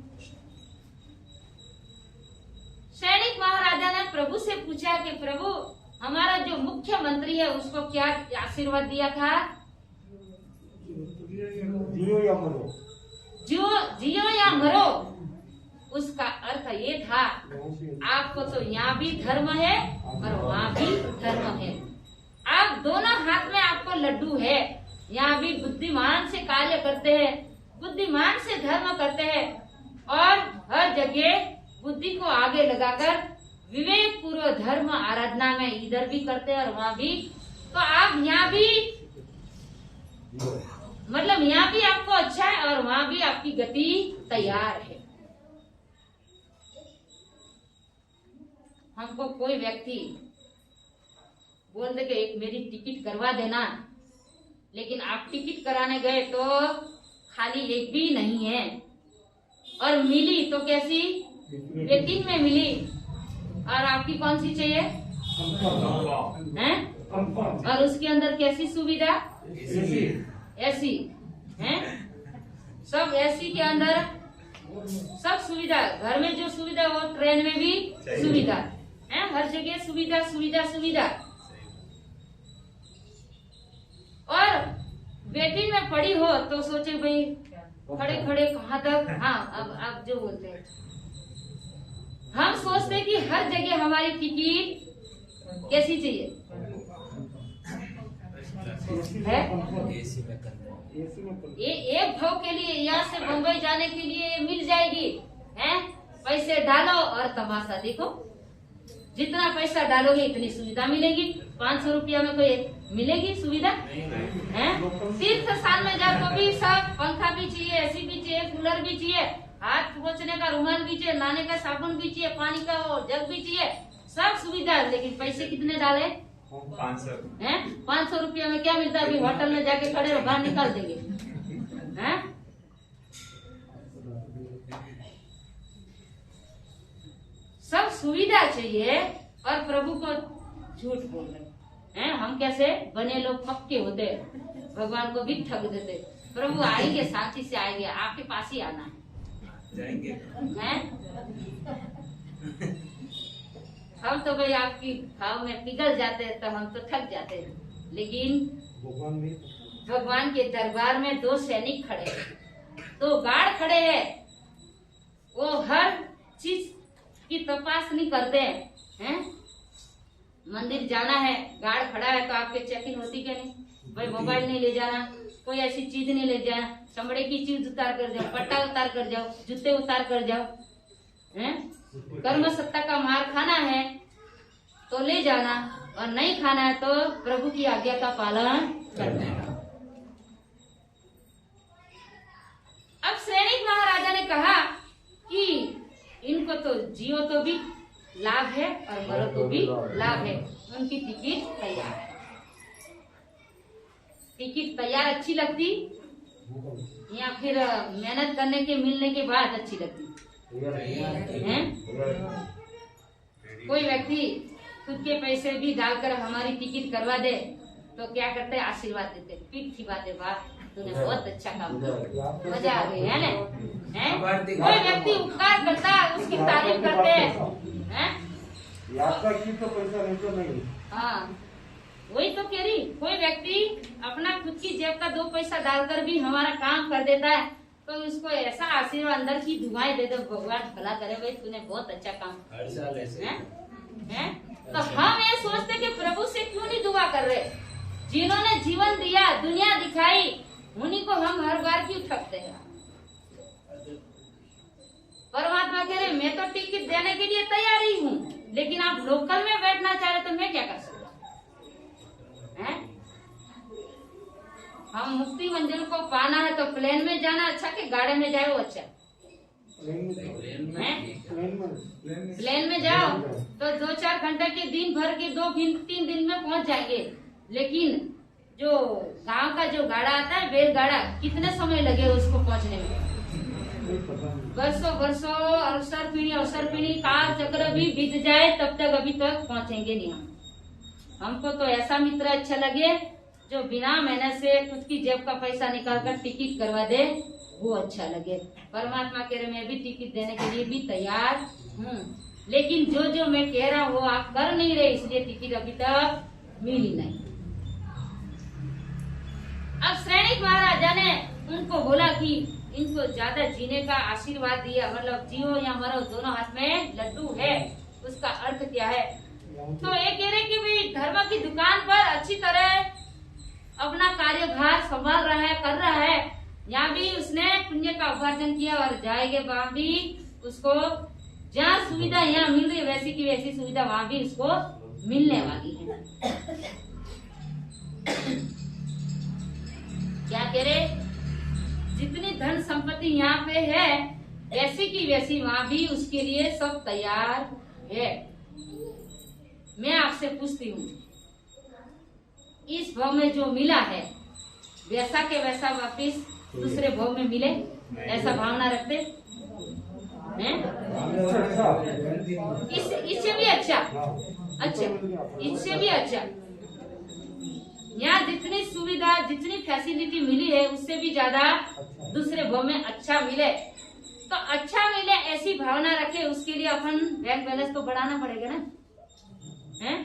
सैनिक महाराजा ने प्रभु से पूछा कि प्रभु हमारा जो मुख्यमंत्री है उसको क्या आशीर्वाद दिया था, जियो या मरो। जियो या मरो। उसका अर्थ ये था, आपको तो यहाँ भी धर्म है और वहाँ भी धर्म है। आप दोनों हाथ में आपको लड्डू है, यहाँ भी बुद्धिमान से कार्य करते हैं, बुद्धिमान से धर्म करते हैं और हर जगह बुद्धि को आगे लगाकर विवेक पूर्व धर्म आराधना में इधर भी करते हैं और वहाँ भी। तो आप यहाँ भी मतलब यहाँ भी आपको अच्छा है और वहाँ भी आपकी गति तैयार है। हमको कोई व्यक्ति बोल दे कि एक मेरी टिकट करवा देना, लेकिन आप टिकट कराने गए तो खाली एक भी नहीं है और मिली तो कैसी, वेटिंग में मिली। और आपकी कौन सी चाहिए हैं? और उसके अंदर कैसी सुविधा, एसी है, सब एसी के अंदर सब सुविधा। घर में जो सुविधा वो ट्रेन में भी सुविधा है, हर जगह सुविधा सुविधा सुविधा। और वेटिंग में पड़ी हो तो सोचे भाई खड़े खड़े कहाँ तक। हाँ, अब जो बोलते हैं, हम सोचते हैं कि हर जगह हमारी टिकट कैसी चाहिए है। ये एक भाव के लिए यहाँ से बम्बई जाने के लिए मिल जाएगी हैं? पैसे डालो और तमाशा देखो, जितना पैसा डालोगे इतनी सुविधा मिलेगी। 500 रुपया में कोई मिलेगी सुविधा है? तीर्थ स्थान में जाओ तो भी सब पंखा भी चाहिए, एसी भी चाहिए, कूलर भी चाहिए, हाथ पोंछने का रुमाल भी चाहिए, नहाने का साबुन भी चाहिए, पानी का वो जग भी चाहिए, सब सुविधा। लेकिन पैसे कितने डाले? 500 हैं? 500 रुपया में क्या मिलता है? अभी होटल में जाके खड़े बाहर निकाल देंगे हैं? सब सुविधा चाहिए और प्रभु को झूठ बोल रहे हैं। हम कैसे बने लोग पक्के होते, भगवान को भी ठग देते। प्रभु आएंगे, साथी से आएंगे, आपके पास ही आना है जाएंगे हैं? हम तो भाई आपकी भाव में पिघल जाते हैं, तो हम तो थक जाते हैं। लेकिन भगवान के दरबार में 2 सैनिक खड़े हैं, 2 गार्ड खड़े हैं, वो हर चीज की तपासनी करते हैं। मंदिर जाना है, गार्ड खड़ा है तो आपके चेकिंग होती क्या नहीं? भाई मोबाइल नहीं ले जाना, कोई ऐसी चीज नहीं ले जाना, चमड़े की चीज उतार कर जाओ, पट्टा उतार कर जाओ, जूते उतार कर जाओ हैं? कर्म सत्ता का मार खाना है तो ले जाना, और नहीं खाना है तो प्रभु की आज्ञा का पालन करना है। अब सैनिक महाराजा ने कहा कि इनको तो जियो तो भी लाभ है और मरो तो भी लाभ है। उनकी टिकट तैयार है। टिकट तैयार अच्छी लगती या फिर मेहनत करने के मिलने के बाद अच्छी लगती है? कोई व्यक्ति खुद के पैसे भी डालकर हमारी टिकट करवा दे तो क्या करते हैं? आशीर्वाद देते, पीठ खिलाते, वाह तूने बहुत अच्छा काम किया, मजा आ गई है ना? कोई व्यक्ति उपकार करता है, उसकी तारीफ करते हैं। यात्रा की तो पैसा नहीं तो नहीं। हाँ, वही तो कह रही। कोई व्यक्ति अपना खुद की जेब का 2 पैसा डालकर भी हमारा काम कर देता है तो उसको ऐसा आशीर्वाद अंदर की दुआएं दे दो, भगवान भला करे, भाई तूने बहुत अच्छा काम हर साल ऐसे है? तो हम ये सोचते कि प्रभु से क्यों नहीं दुआ कर रहे? जिन्होंने जीवन दिया, दुनिया दिखाई, उन्हीं को हम हर बार क्यों ठगते हैं? परमात्मा कह रहे मैं तो टिकट देने के लिए तैयार ही हूँ, लेकिन आप लोकल में बैठना चाह रहे तो मैं क्या कर सकता? हम मुक्ति मंजिल को पाना है तो प्लेन में जाना अच्छा कि गाड़ी में जाए वो अच्छा? प्लेन में जाओ तो 2-4 घंटे के दिन भर के 2-3 दिन में पहुंच जाएंगे। लेकिन जो गांव का जो गाड़ा आता है बैलगाड़ा, कितने समय लगे उसको पहुंचने में? वर्षों अवसर पीढ़ी काल चक्र भी बीत जाए तब तक अभी तक पहुंचेंगे नहीं हम। हमको तो ऐसा मित्र अच्छा लगे जो बिना मेहनत से खुद की जेब का पैसा निकाल कर टिकट करवा दे, वो अच्छा लगे। परमात्मा कह रहे मैं भी टिकट देने के लिए भी तैयार हूँ, लेकिन जो मैं कह रहा हूँ आप कर नहीं रहे, इसलिए टिकट अभी तक मिली नहीं। अब श्रेणिक महाराजा ने उनको बोला कि इनको ज्यादा जीने का आशीर्वाद दिया, मतलब जियो या मरो दोनों हाथ में लड्डू है, उसका अर्थ क्या है? तो ये कह रहे कि भाई धर्म की दुकान पर अच्छी तरह अपना कार्यभार संभाल रहा है, कर रहा है। यहाँ भी उसने पुण्य का उपार्जन किया और जाएंगे वहां भी उसको जहाँ सुविधा यहाँ मिल रही वैसी की वैसी सुविधा वहां भी उसको मिलने वाली है। क्या कह रहे? जितनी धन संपत्ति यहाँ पे है वैसी की वैसी वहां भी उसके लिए सब तैयार है। मैं आपसे पूछती हूँ, इस भाव में जो मिला है वैसा के वैसा वापिस दूसरे भाव में मिले, ऐसा भावना रखते हैं? इससे भी अच्छा, इससे भी अच्छा। यहाँ जितनी सुविधा जितनी फैसिलिटी मिली है उससे भी ज्यादा दूसरे भाव में अच्छा मिले, तो अच्छा मिले ऐसी भावना रखे। उसके लिए अपन बैंक बैलेंस तो बढ़ाना पड़ेगा ना, हैं?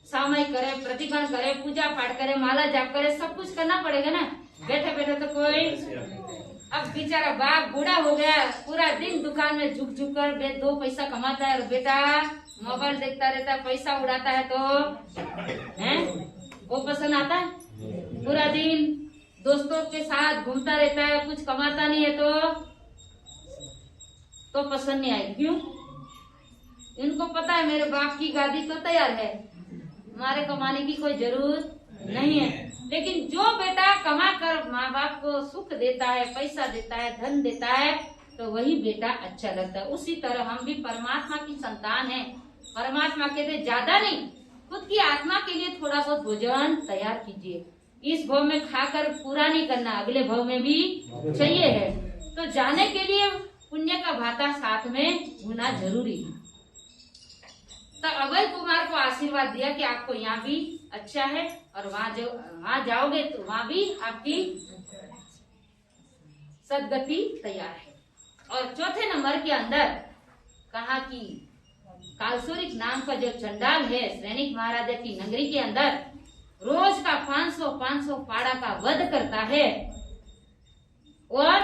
सामयिक करे, प्रतिक्रमण करे, पूजा पाठ करे, माला जाप करे, सब कुछ करना पड़ेगा ना। बैठे बैठे तो कोई, अब बेचारा बाप बूढ़ा हो गया, पूरा दिन दुकान में झुक झुक कर 2 पैसा कमाता है और बेटा मोबाइल देखता रहता है, पैसा उड़ाता है, तो हैं वो पसंद आता है? पूरा दिन दोस्तों के साथ घूमता रहता है, कुछ कमाता नहीं है तो पसंद नहीं आएगी। क्यों? इनको पता है मेरे बाप की गादी तो तैयार है, हमारे कमाने की कोई जरूरत नहीं है। लेकिन जो बेटा कमा कर माँ बाप को सुख देता है, पैसा देता है, धन देता है, तो वही बेटा अच्छा लगता है। उसी तरह हम भी परमात्मा की संतान हैं। परमात्मा कहते ज्यादा नहीं, खुद की आत्मा के लिए थोड़ा बहुत भोजन तैयार कीजिए। इस भाव में खाकर पूरा नहीं करना, अगले भाव में भी चाहिए है। तो जाने के लिए पुण्य का भाता साथ में होना जरूरी है। तो अभय कुमार को आशीर्वाद दिया कि आपको यहाँ भी अच्छा है और वहाँ जाओगे तो वहाँ भी आपकी सदगति तैयार है। और चौथे नंबर के अंदर कहा कि कालसूरिक नाम का जो चंडाल है श्रेणिक महाराजा की नगरी के अंदर रोज का 500 पाड़ा का वध करता है, और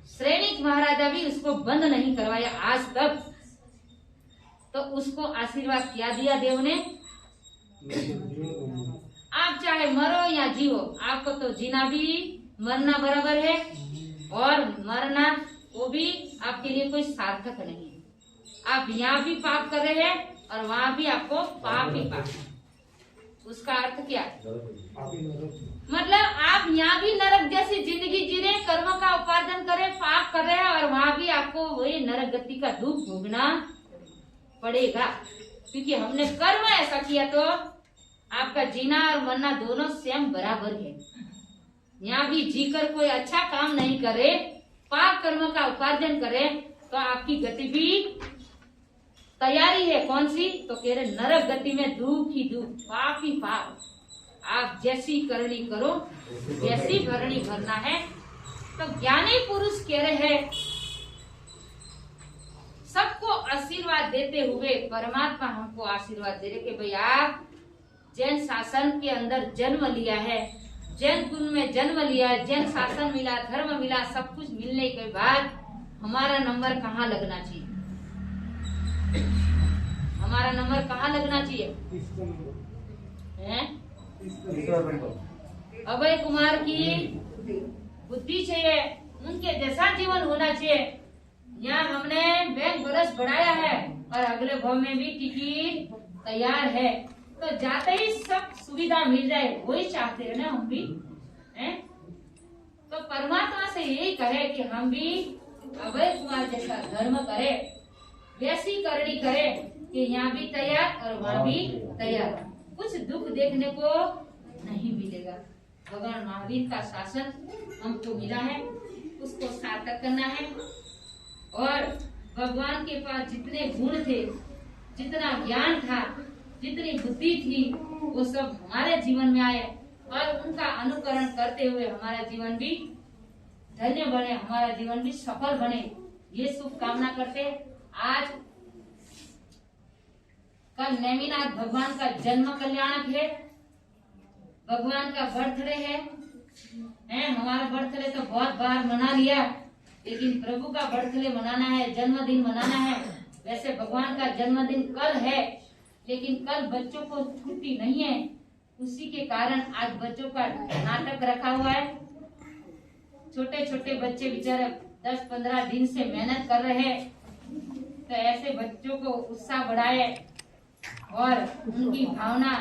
श्रेणिक महाराजा भी उसको बंद नहीं करवाया आज तक। तो उसको आशीर्वाद क्या दिया देव ने? आप चाहे मरो या जियो, आपको तो जीना भी मरना बराबर है, और मरना वो भी आपके लिए कोई सार्थक नहीं है। आप यहाँ भी पाप कर रहे हैं और वहाँ भी आपको पाप ही पाप। उसका अर्थ क्या? मतलब आप यहाँ भी नरक जैसी जिंदगी जी रहे, कर्म का उपार्जन करे, पाप कर रहे हैं, और वहाँ भी आपको वही नरक गति का दुख भोगना पड़ेगा। क्योंकि हमने कर्म ऐसा किया तो आपका जीना और मरना दोनों सेम बराबर है। यहाँ भी जीकर कोई अच्छा काम नहीं करे, पाप कर्म का उपार्जन करे, तो आपकी गति भी तैयारी है। कौन सी? तो कह रहे नरक गति में दुख ही दुख, पाप ही पाप। आप जैसी करनी करो, जैसी भरनी भरना है। तो ज्ञानी पुरुष कह रहे हैं सबको आशीर्वाद देते हुए परमात्मा हमको आशीर्वाद दे रहे कि भाई आप जैन शासन के अंदर जन्म लिया है, जैन कुल में जन्म लिया है, जैन शासन मिला, धर्म मिला, सब कुछ मिलने के बाद हमारा नंबर कहाँ लगना चाहिए? हमारा नंबर कहाँ लगना चाहिए? अभय कुमार की बुद्धि चाहिए, उनके जैसा जीवन होना चाहिए। यहाँ हमने बैंक बरस बढ़ाया है और अगले भाव में भी टिकट तैयार है। तो जाते ही सब सुविधा मिल जाए, वही चाहते हैं ना हम भी, हैं? तो परमात्मा से यही कहे कि हम भी अभय कुमार जैसा धर्म करें, वैसी करनी करें कि यहाँ भी तैयार और वहाँ भी तैयार। कुछ दुख देखने को नहीं मिलेगा। भगवान महावीर का शासन हमको मिला है, उसको सार्थक करना है। और भगवान के पास जितने गुण थे, जितना ज्ञान था, जितनी बुद्धि थी, वो सब हमारे जीवन में आए और उनका अनुकरण करते हुए हमारा जीवन भी धन्य बने, हमारा जीवन भी सफल बने, ये शुभकामना करते। आज कल नेमिनाथ भगवान का जन्म कल्याणक है, भगवान का बर्थडे है, हमारा बर्थडे तो बहुत बार मना लिया, लेकिन प्रभु का बर्थडे मनाना है, जन्मदिन मनाना है। वैसे भगवान का जन्मदिन कल है, लेकिन कल बच्चों को छुट्टी नहीं है, उसी के कारण आज बच्चों का नाटक रखा हुआ है। छोटे छोटे बच्चे बेचारे 10-15 दिन से मेहनत कर रहे हैं, तो ऐसे बच्चों को उत्साह बढ़ाए और उनकी भावना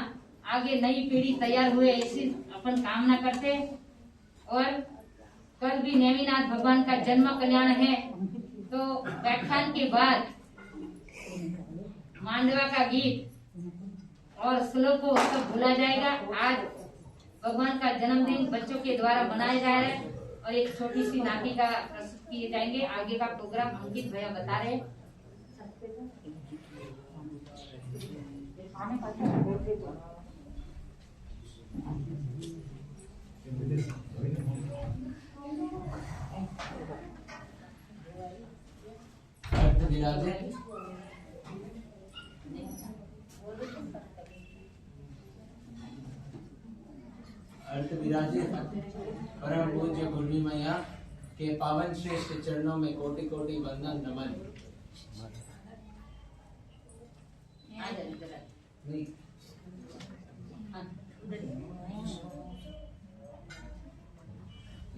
आगे नई पीढ़ी तैयार हुए, ऐसी अपन कामना करते। और कल भी नेमिनाथ भगवान का जन्म कल्याण है, तो व्याख्यान के बाद मांडवा का गीत और श्लोकों सब भूला जाएगा। आज भगवान का जन्मदिन बच्चों के द्वारा मनाया जा रहा है और एक छोटी सी नाटिका प्रस्तुत किए जाएंगे। आगे का प्रोग्राम अंकित भैया बता रहे हैं। अर्थ विराजित परम पूज्य गुरु मैया के पावन श्रेष्ठ चरणों में कोटि कोटि वंदन नमन।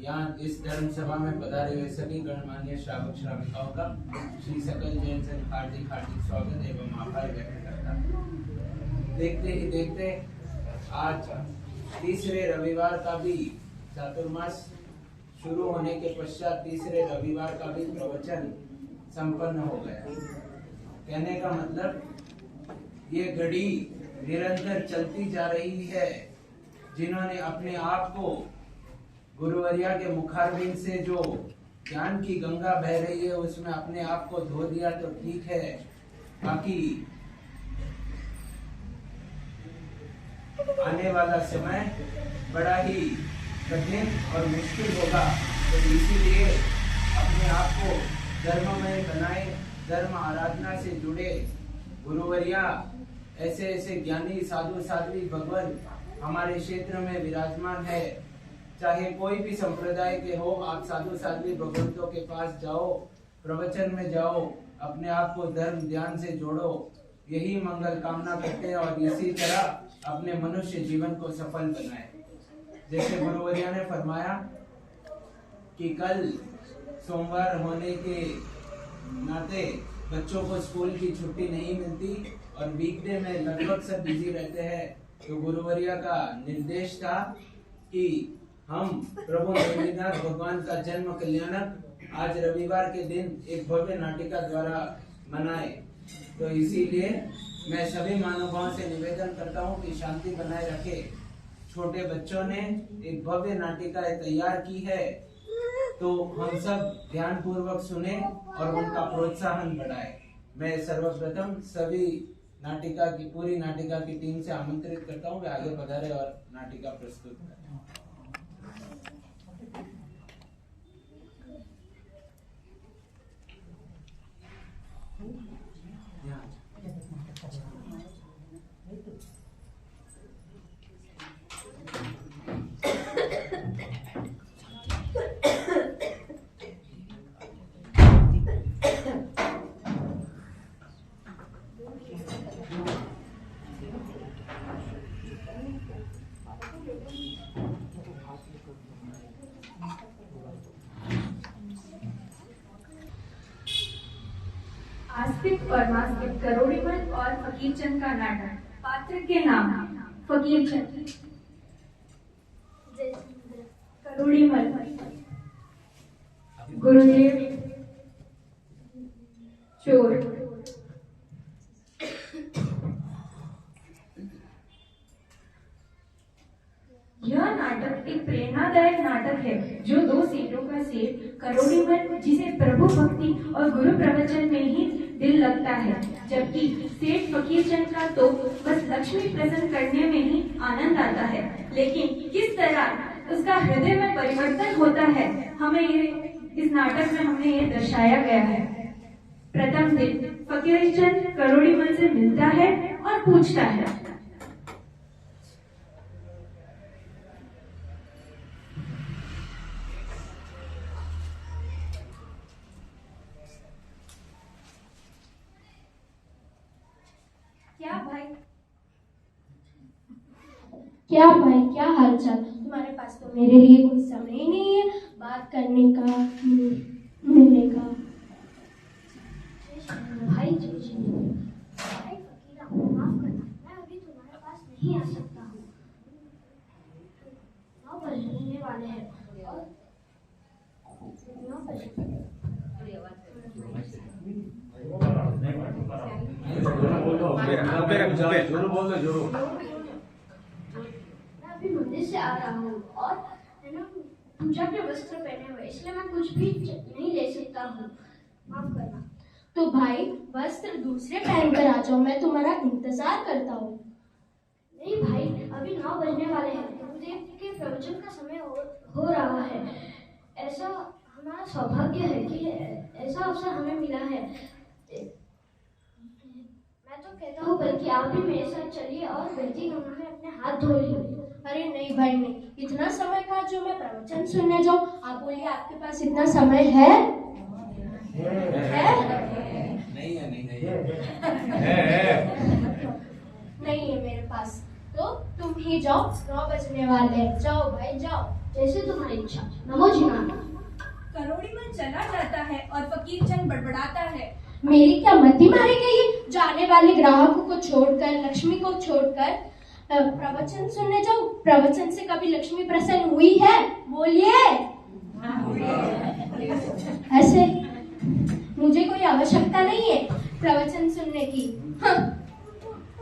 यहाँ इस धर्म सभा में पधारे हुए सभी गणमान्य श्रावक श्राविकाओं का श्री सकल जैन संघ हार्दिक हार्दिक स्वागत एवं आभार व्यक्त करता है। देखते ही देखते आज तीसरे रविवार का भी चातुर्मास शुरू होने के पश्चात तीसरे रविवार का भी प्रवचन संपन्न हो गया। कहने का मतलब ये घड़ी निरंतर चलती जा रही है। जिन्होंने अपने आप को गुरुवर्या के मुखारबिंद से जो ज्ञान की गंगा बह रही है उसमें अपने आप को धो दिया तो ठीक है, बाकी आने वाला समय बड़ा ही कठिन और मुश्किल होगा। तो इसीलिए अपने आप को धर्ममय बनाए, धर्म आराधना से जुड़े। गुरुवर्या ऐसे ऐसे ज्ञानी साधु साध्वी भगवान हमारे क्षेत्र में विराजमान है। चाहे कोई भी संप्रदाय के हो, आप साधु साध्वी भगवंतों के पास जाओ, प्रवचन में जाओ, अपने आप को धर्म ध्यान से जोड़ो, यही मंगल कामना करते हैं और इसी तरह अपने मनुष्य जीवन को सफल बनाए। जैसे गुरुवर्या ने फरमाया कि कल सोमवार होने के नाते बच्चों को स्कूल की छुट्टी नहीं मिलती और वीकडे में लगभग सब बिजी रहते हैं, तो गुरुवर्या का निर्देश था कि हम प्रभु नेमिनाथ भगवान का जन्म कल्याणक आज रविवार के दिन एक भव्य नाटिका द्वारा मनाए। तो इसीलिए मैं सभी महानुभावों से निवेदन करता हूँ कि शांति बनाए रखे। छोटे बच्चों ने एक भव्य नाटिका तैयार की है, तो हम सब ध्यान पूर्वक सुने और उनका प्रोत्साहन बढ़ाए। मैं सर्वप्रथम सभी नाटिका की पूरी नाटिका की टीम से आमंत्रित करता हूँ वे आगे पधारे और नाटिका प्रस्तुत करें। आस्तिक और नास्तिक करोड़ीमल और फकीरचंद का नाटक पात्र के नाम फकीर चंद, करोड़ीमल, गुरुदेव, चोर। यह नाटक एक प्रेरणादायक नाटक है जो दो सेठों का सेठ करोड़ीमल, जिसे प्रभु भक्ति और गुरु प्रवचन में ही दिल लगता है, जबकि सेठ फकीर चंद का तो बस लक्ष्मी प्रसन्न करने में ही आनंद आता है, लेकिन किस तरह उसका हृदय में परिवर्तन होता है, हमें इस नाटक में हमने ये दर्शाया गया है। प्रथम दिन फकीर चंद करोड़ीमल से मिलता है और पूछता है, क्या भाई, क्या हालचाल? तुम्हारे पास तो मेरे लिए कोई समय ही नहीं है बात करने का, मिलने का। भाई फकीरा, माफ करना, मैं अभी तुम्हारे पास नहीं आ सकता हूँ। 9 बजने वाले हैं और 9 बजे अभी मंदिर से आ रहा हूँ और है ना पूजा के वस्त्र पहने हुए, इसलिए मैं कुछ भी नहीं ले सकता हूँ, माफ करना। तो भाई वस्त्र दूसरे पहनकर आ जाओ, मैं तुम्हारा इंतजार करता हूँ। नहीं भाई, अभी 9 बजने वाले हैं, गुरुदेव के प्रवचन का समय हो रहा है। ऐसा हमारा सौभाग्य है कि ऐसा अवसर हमें मिला है। मैं तो कहता हूँ बल्कि आप भी मेरे साथ चलिए और बहती गंगा में अपने हाथ धो लीजिए। अरे नहीं भाई नहीं, इतना समय का जो मैं प्रवचन सुनने जाऊँ? आप बोलिए आपके पास इतना समय है? नहीं है, नहीं है मेरे पास। तो तुम ही जाओ, 9 बजने वाले हैं, जाओ भाई जाओ। जैसे तुम्हारी इच्छा। नमो जिनाना। करोड़ीमल चला जाता है और फकीर चंद बड़बड़ाता है, मेरी क्या मति मारी गई है? जाने वाले ग्राहकों को छोड़कर, लक्ष्मी को छोड़कर प्रवचन सुनने जाओ। प्रवचन से कभी लक्ष्मी प्रसन्न हुई है? बोलिए। ऐसे मुझे कोई आवश्यकता नहीं है प्रवचन सुनने की। हाँ।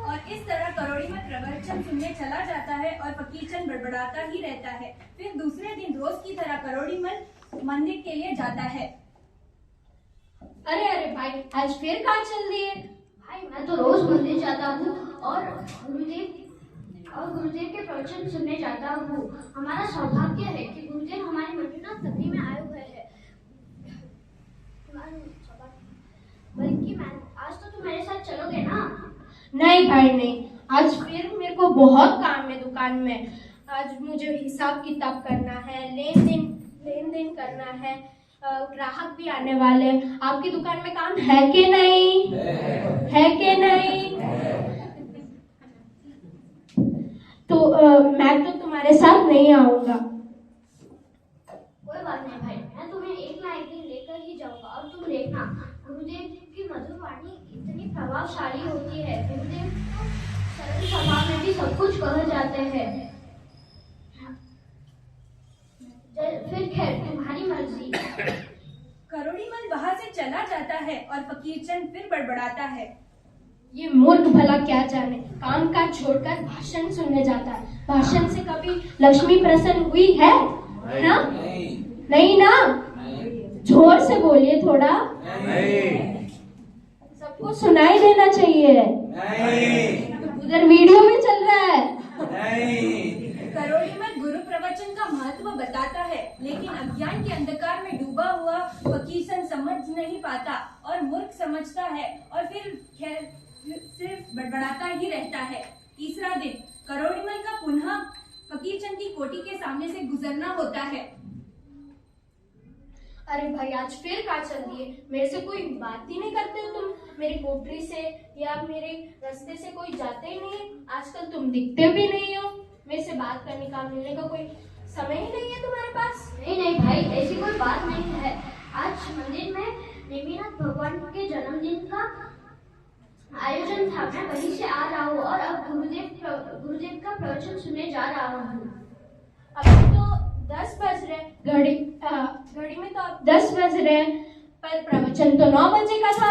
और इस तरह करोड़ीमल प्रवचन सुनने चला जाता है और फकीर चंद बड़बड़ाता ही रहता है। फिर दूसरे दिन रोज की तरह करोड़ीमल मंदिर के लिए जाता है। अरे अरे भाई, आज फिर कहाँ चल दिए? भाई मैं तो रोज मंदिर जाता हूँ और गुरुदेव के प्रवचन सुनने जाता हूँ। हमारा सौभाग्य है कि गुरुदेव हमारी मंजुनाथ नगरी में आए हुए हैं। बल्कि मैं आज तो तुम मेरे साथ चलोगे ना? नहीं भाई नहीं, आज फिर मेरे को बहुत काम है दुकान में। आज मुझे हिसाब किताब करना है, लेन देन करना है, ग्राहक भी आने वाले हैं। आपकी दुकान में काम है कि नहीं? है कि नहीं? तो मैं तो तुम्हारे साथ नहीं आऊंगा। कोई बात नहीं भाई, मैं तुम्हें एक ना एक दिन लेकर ही जाऊंगा और तुम देखना, गुरुदेव की मधुर वाणी इतनी प्रभावशाली होती है। गुरुदेव तो सरल स्वभाव में भी सब कुछ कह जाते हैं। फिर खैर तुम्हारी मर्जी। करोड़ीमल वहां से चला जाता है और फकीर चंद फिर बड़बड़ाता है, ये मूर्ख भला क्या जाने, काम काज छोड़कर भाषण सुनने जाता है। भाषण से कभी लक्ष्मी प्रसन्न हुई है ना? नहीं ना? जोर से बोलिए थोड़ा, सबको सुनाई देना चाहिए। उधर वीडियो में चल रहा है। करोड़ीमल गुरु प्रवचन का महत्व बताता है, लेकिन अज्ञान के अंधकार में डूबा हुआ फकीर चंद समझ नहीं पाता और मूर्ख समझता है और फिर सिर्फ बड़बड़ाता ही रहता है। तीसरा दिन करोड़ीमल का पुनः फकीर चंद की कोठी के सामने से गुजरना होता है। अरे भाई, आज फिर कहाँ चल दिए? मेरे से कोई बात ही नहीं करते हो तुम? मेरी कोठरी से या मेरे रास्ते से कोई जाते ही नहीं। आजकल तुम दिखते भी नहीं हो। मेरे से बात करने का, मिलने का कोई समय ही नहीं है तुम्हारे पास। नहीं भाई, ऐसी कोई बात नहीं है। आज मंदिर में नेमिनाथ भगवान के जन्मदिन का आयोजन में था, मैं वहीं से आ रहा हूँ और अब गुरुदेव का प्रवचन सुनने जा रहा हूँ। अभी तो 10 बज रहे, घड़ी में तो अब 10 बज रहे, पर प्रवचन तो 9 बजे का था।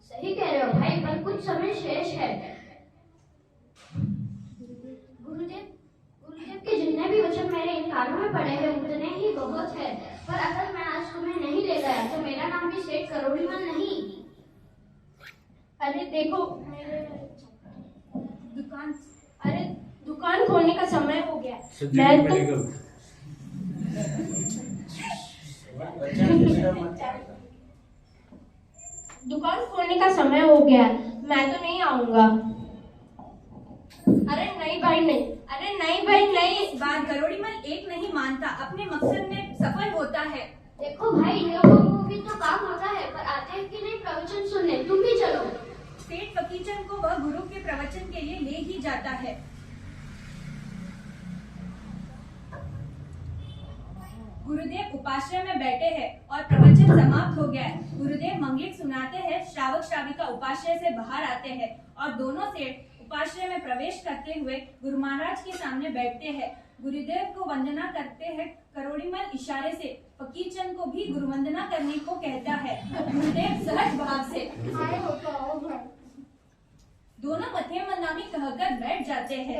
सही कह रहे हो भाई, पर कुछ समय शेष है। गुरुदेव के जितने भी वचन मेरे इन कानों में पड़े हैं उतने ही बहुत है, पर अगर मैं आज तुम्हें नहीं ले गया तो मेरा नाम भी सेठ करोड़ीमल नहीं। अरे देखो, दुकान खोलने का समय हो गया। मैं तो दुकान खोलने का समय हो गया, मैं तो नहीं आऊंगा। अरे नहीं भाई नहीं, अरे नहीं भाई नहीं। इस बार करोड़ीमल एक नहीं मानता, अपने मकसद में सफल होता है। देखो भाई, इन लोगों को भी तो काम होता है, पर आते हैं कि नहीं प्रवचन सुनने। तुम भी चलो। सेठ फकीरचंद को वह गुरु के प्रवचन के लिए ले ही जाता है। गुरुदेव उपाश्रय में बैठे हैं और प्रवचन समाप्त हो गया है। गुरुदेव मंगलिक सुनाते हैं, श्रावक श्राविका उपाश्रय से बाहर आते हैं और दोनों सेठ उपाश्रय में प्रवेश करते हुए गुरु महाराज के सामने बैठते हैं। गुरुदेव को वंदना करते हैं। करोड़ीमल इशारे से फकीरचंद को भी गुरु वंदना करने को कहता है। गुरुदेव सहज भाव से दोनों मध्यम मनामी कहकर बैठ जाते हैं।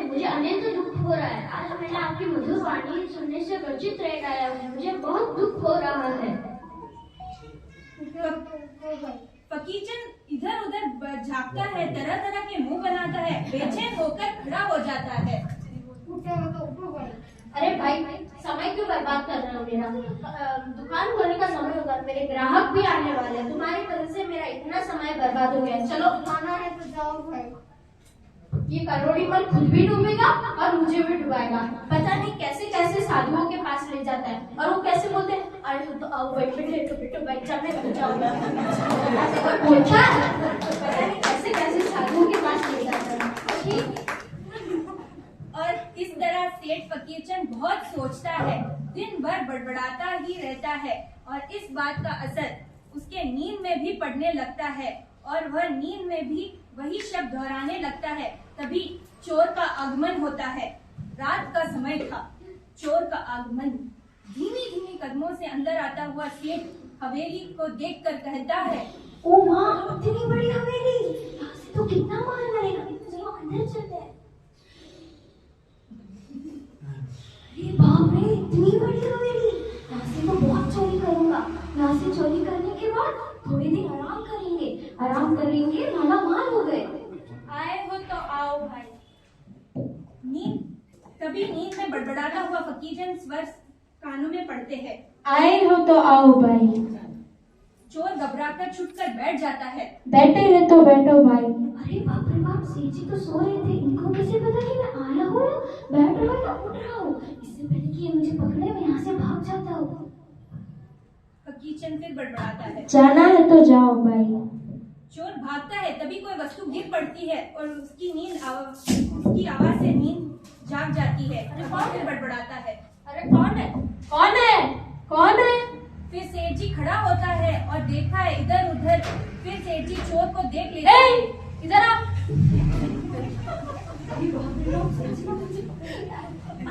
मुझे अनेक दुख हो रहा है। आज मैंने आपकी मधुर वाणी सुनने से वंचित रह गया हूँ। मुझे बहुत दुख हो रहा है। फकीरचंद इधर उधर झाँकता है, तरह तरह के मुंह बनाता है, बेचैन होकर खड़ा हो जाता है। अरे भाई, समय क्यों बर्बाद कर रहे हो मेरा? दुकान खोलने का समय होगा, मेरे ग्राहक भी आने वाले हैं। तुम्हारी वजह से मेरा इतना समय बर्बाद हो गया। चलो, खाना है तो जाओ भाई। ये करोड़ीमल खुद भी डूबेगा और मुझे भी डुबाएगा। पता नहीं कैसे कैसे साधुओं के पास ले जाता है और वो कैसे बोलते हैं, अरे तो आओ बैठो बैठ जाने लग जाओगे। ऐसे कोई बोलता है? पता नहीं कैसे कैसे साधुओं के पास ले जाता है। और इस तरह सेठ फकीरचंद बहुत सोचता है, दिन भर बड़बड़ाता ही रहता है और इस बात का असर उसके नींद में भी पड़ने लगता है और वह नींद में भी वही शब्द दोहराने लगता है। तभी चोर का आगमन होता है। रात का समय था। चोर का आगमन। धीमी धीमी कदमों से अंदर आता हुआ सेठ हवेली को देखकर कहता है, ओ माँ, इतनी बड़ी हवेली, यहाँ से तो कितना माल मिलेगा। चलो अंदर चलते हैं। अरे बाप रे, इतनी बड़ी हवेली, यहाँ से तो बहुत चोरी करूंगा। यहाँ से चोरी करने के बाद थोड़े दिन आराम करेंगे, माला माल हो गए। आए हो तो आओ भाई। तभी नींद में बड़बड़ाता हुआ फकीरचंद स्वर कानों में पड़ते हैं। आए हो तो आओ भाई। चोर घबराकर छुपकर बैठ जाता है। बैठे हैं तो बैठो भाई। अरे बाप रे बाप, सेठ जी तो सो रहे थे। इनको कैसे पता कि मैं आया हूँ, बैठ रहा हूँ या उठ रहा हूँ? इससे पहले कि ये मुझे पकड़े, मैं यहाँ से भाग जाता हूँ। फकीरचंद फिर बड़बड़ाता है, जाना है तो जाओ भाई। चोर भागता है। तभी कोई वस्तु गिर पड़ती है और उसकी आवाज से नींद जाग जाती है। कौन फिर बड़बड़ाता है, अरे कौन है? कौन है? कौन है? फिर सेठ जी खड़ा होता है और देखता है इधर उधर। फिर सेठ जी चोर को देख लेते हैं। इधर आ।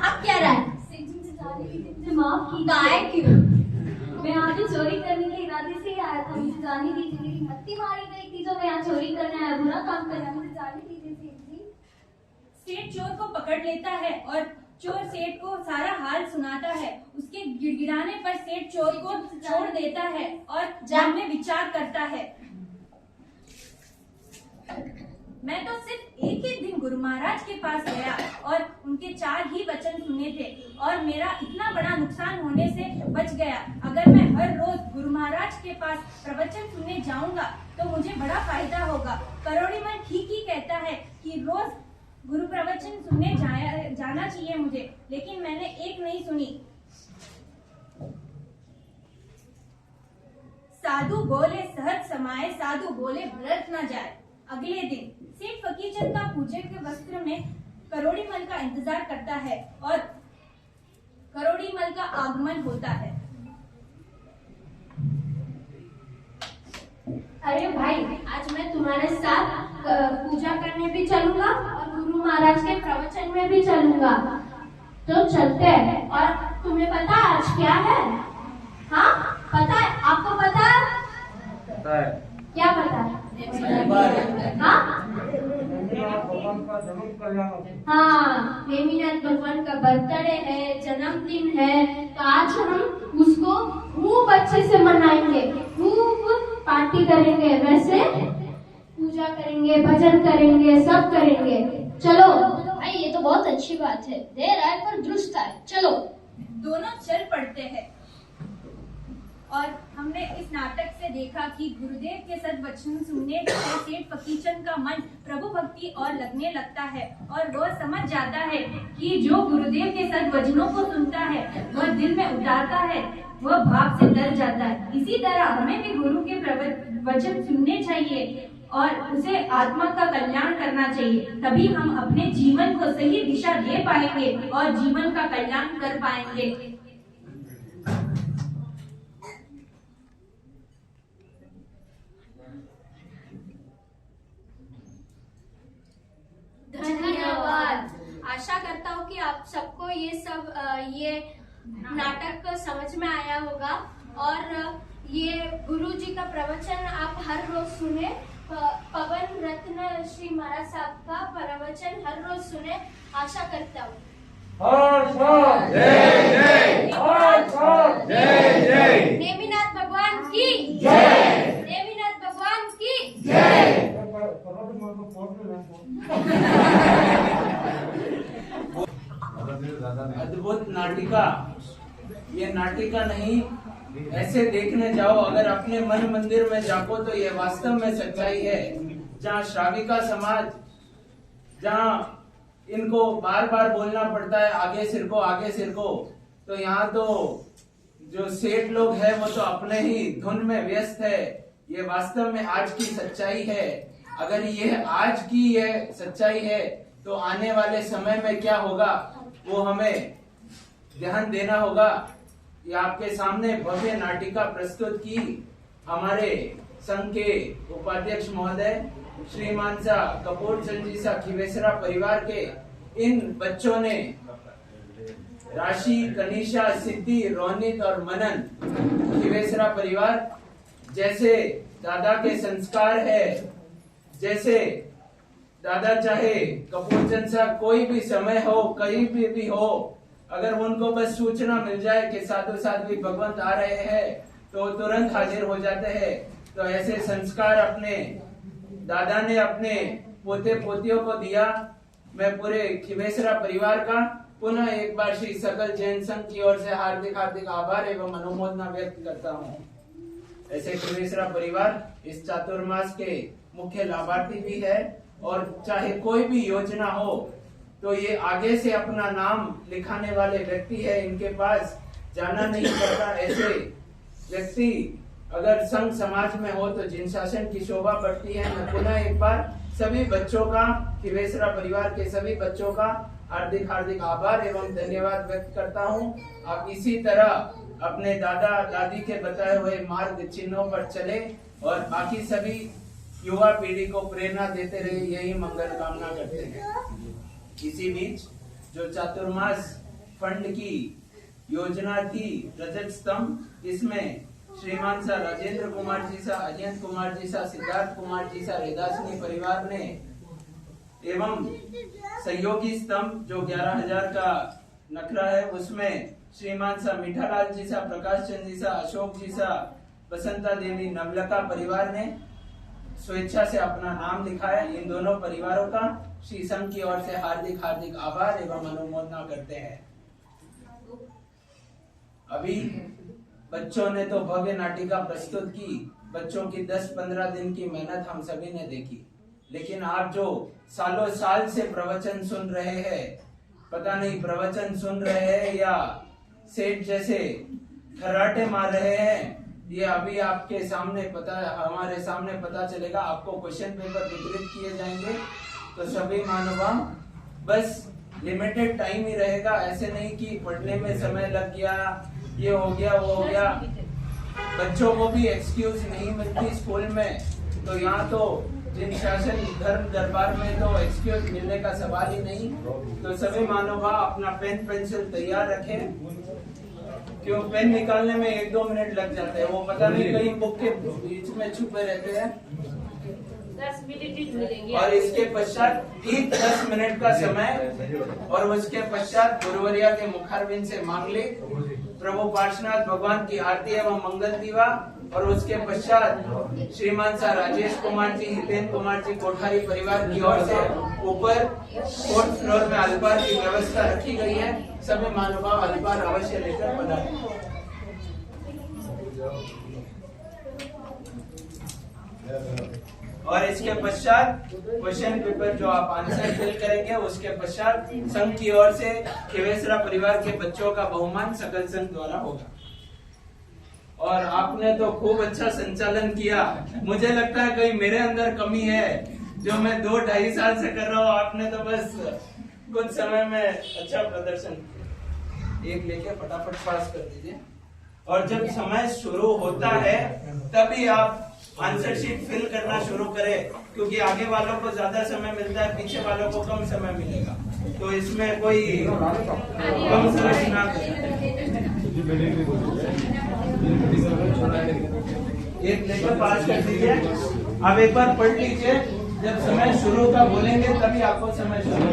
आप क्या रहा है? माफ की गाय क्यों? मैं यहाँ तो चोरी करने के इरादे से ही आया था। मुझे जाने दीजिए, मेरी मत्ती मारी गई थी जो मैं यहाँ चोरी करने आया, बुरा काम करना। मुझे जाने दीजिए सेठ जी। सेठ चोर को पकड़ लेता है और चोर सेठ को सारा हाल सुनाता है। उसके गिड़गिड़ाने पर सेठ चोर को छोड़ देता है और मन में विचार करता है, मैं तो सिर्फ एक ही दिन गुरु महाराज के पास गया और उनके 4 ही वचन सुने थे और मेरा इतना बड़ा नुकसान होने से बच गया। अगर मैं हर रोज गुरु महाराज के पास प्रवचन सुनने जाऊंगा तो मुझे बड़ा फायदा होगा। करोड़ीमल ठीक ही कहता है कि रोज गुरु प्रवचन सुनने जाना चाहिए मुझे, लेकिन मैंने एक नहीं सुनी। साधु बोले सहज समाये, साधु बोले भरत न जाए। अगले दिन सेठ फकीरचंद का पूजे के वस्त्र में करोड़ीमल का इंतजार करता है और करोड़ीमल का आगमन होता है। अरे भाई, आज मैं तुम्हारे साथ पूजा करने भी चलूंगा और गुरु महाराज के प्रवचन में भी चलूंगा। तो चलते हैं। और तुम्हें पता है आज क्या है? हाँ पता है? आपको पता है? पता है। क्या पता है? हाँ भगवान का जन्म कल्याण। हाँ, नेमिनाथ भगवान का बर्थडे है, जन्मदिन है, तो आज हम उसको खूब अच्छे से मनाएंगे, खूब पार्टी करेंगे, वैसे पूजा करेंगे, भजन करेंगे, सब करेंगे। चलो भाई ये तो बहुत अच्छी बात है, देर आए पर दुरुस्त आए। चलो दोनों चल पड़ते हैं। और हमने इस नाटक से देखा कि गुरुदेव के सद्वचन सुनने से सेठ फकीरचंद का मन प्रभु भक्ति और लगने लगता है और वह समझ जाता है कि जो गुरुदेव के सद्वचनों को सुनता है वह दिल में उतारता है, वह भाव से डर जाता है। इसी तरह हमें भी गुरु के वचन सुनने चाहिए और उसे आत्मा का कल्याण करना चाहिए, तभी हम अपने जीवन को सही दिशा दे पाएंगे और जीवन का कल्याण कर पाएंगे। धन्यवाद। आशा करता हूँ कि आप सबको ये नाटक समझ में आया होगा और ये गुरु जी का प्रवचन आप हर रोज सुने। पवन रत्न श्री महाराज साहब का प्रवचन हर रोज सुने, आशा करता हूँ। नेमिनाथ भगवान की जय। नेमिनाथ भगवान की जय। अद्भुत नाटिका। ये नाटिका नहीं, ऐसे देखने जाओ अगर अपने मन मंदिर में जाको तो ये वास्तव में सच्चाई है। जहाँ श्राविका समाज, जहाँ इनको बार बार बोलना पड़ता है आगे सिरको आगे सिरको, तो यहाँ तो जो सेठ लोग हैं वो तो अपने ही धुन में व्यस्त है। ये वास्तव में आज की सच्चाई है। अगर ये आज की ये सच्चाई है तो आने वाले समय में क्या होगा वो हमें ध्यान देना होगा। ये आपके सामने भव्य नाटिका प्रस्तुत की हमारे संघ के उपाध्यक्ष महोदय श्रीमान सा कपूर चंद जी सा खिवेसरा परिवार के इन बच्चों ने राशि, कनिशा, सिद्धि, रोनित और मनन खिवेसरा परिवार जैसे दादा के संस्कार है, जैसे दादा चाहे कपूर चंद सा कोई भी समय हो कहीं भी हो, अगर उनको बस सूचना मिल जाए कि साधु साध्वी भगवंत आ रहे हैं तो तुरंत हाजिर हो जाते हैं। तो ऐसे संस्कार अपने दादा ने अपने पोते पोतियों को दिया। मैं पूरे खिवेसरा परिवार का पुनः एक बार श्री सकल जैन संघ की ओर से हार्दिक हार्दिक आभार एवं अनुमोदना व्यक्त करता हूँ। ऐसे खिवेसरा परिवार इस चातुर्मास के मुख्य लाभार्थी भी है और चाहे कोई भी योजना हो तो ये आगे से अपना नाम लिखाने वाले व्यक्ति है, इनके पास जाना नहीं पड़ता। ऐसे व्यक्ति अगर संघ समाज में हो तो जिन शासन की शोभा बढ़ती है। मैं पुनः एक बार सभी बच्चों का, खिवेसरा परिवार के सभी बच्चों का हार्दिक हार्दिक आभार एवं धन्यवाद व्यक्त करता हूँ। आप इसी तरह अपने दादा दादी के बताए हुए मार्ग चिन्हों पर चले और बाकी सभी युवा पीढ़ी को प्रेरणा देते रहे, यही मंगल कामना करते हैं। इसी बीच जो चातुर्मास फंड की योजना थी रजत स्तंभ, इसमें श्रीमान सा राजेंद्र कुमार जी सा, अजयंत कुमार जी सा, सिद्धार्थ कुमार जी सा रेदासनी परिवार ने एवं सहयोगी स्तंभ जो 11,000 का नखरा है उसमें श्रीमान सा मीठालाल जी सा, प्रकाश चंद जी सा, अशोक जी सा, बसंता देवी नवलका परिवार ने स्वेच्छा से अपना नाम लिखा है। इन दोनों परिवारों का श्री संघ की ओर से हार्दिक हार्दिक आभार एवं अनुमोदना करते हैं। अभी बच्चों ने तो भव्य नाटिका प्रस्तुत की, बच्चों की 10-15 दिन की मेहनत हम सभी ने देखी, लेकिन आप जो सालों साल से प्रवचन सुन रहे हैं, पता नहीं प्रवचन सुन रहे हैं या सेठ जैसे खर्राटे मार रहे हैं, ये अभी आपके सामने हमारे सामने पता चलेगा। आपको क्वेश्चन पेपर वितरित किए जाएंगे तो सभी मानवा बस लिमिटेड टाइम ही रहेगा। ऐसे नहीं कि पढ़ने में समय लग गया, ये हो गया वो हो गया। बच्चों को भी एक्सक्यूज नहीं मिलती स्कूल में, तो यहाँ तो जिन शासन धर्म दरबार में तो एक्सक्यूज मिलने का सवाल ही नहीं। तो सभी महानुभाव अपना पेन पेंसिल तैयार रखें, क्यों पेन निकालने में 1-2 मिनट लग जाते हैं, वो पता नहीं कहीं बुक के बीच में छुपे रहते हैं। 10 मिनट ही मिलेंगे। और इसके पश्चात ठीक 10 मिनट का समय, और उसके पश्चात गुरुवरिया के मुखारविंद से मांग ले प्रभु पार्श्वनाथ भगवान की आरती एवं मंगल दीवा, और उसके पश्चात श्रीमान सा राजेश कुमार जी, हितेंद्र कुमार जी कोठारी परिवार की ओर से ऊपर 4th फ्लोर में अल्पार की व्यवस्था रखी गई है। सभी महानुभाव अल्पार अवश्य लेकर पधारें। और इसके पश्चात क्वेश्चन पेपर जो आप आंसर फिल करेंगे, उसके पश्चात संघ की ओर से खिवेसरा परिवार के बच्चों का बहुमान सकल संघ द्वारा होगा। और आपने तो खूब अच्छा संचालन किया। मुझे लगता है कहीं मेरे अंदर कमी है जो मैं 2-2.5 साल से कर रहा हूँ। आपने तो बस कुछ समय में अच्छा प्रदर्शन किया। एक लेके फटाफट पास कर दीजिए। और जब समय शुरू होता है तभी आप आंसर शीट फिल करना शुरू करें, क्योंकि आगे वालों को ज्यादा समय मिलता है, पीछे वालों को कम समय मिलेगा। तो इसमें कोई कम समय ना करें। एक लेकर पास कर दीजिए। अब एक बार पढ़ लीजिए, जब समय शुरू का बोलेंगे तभी आपको समय शुरू।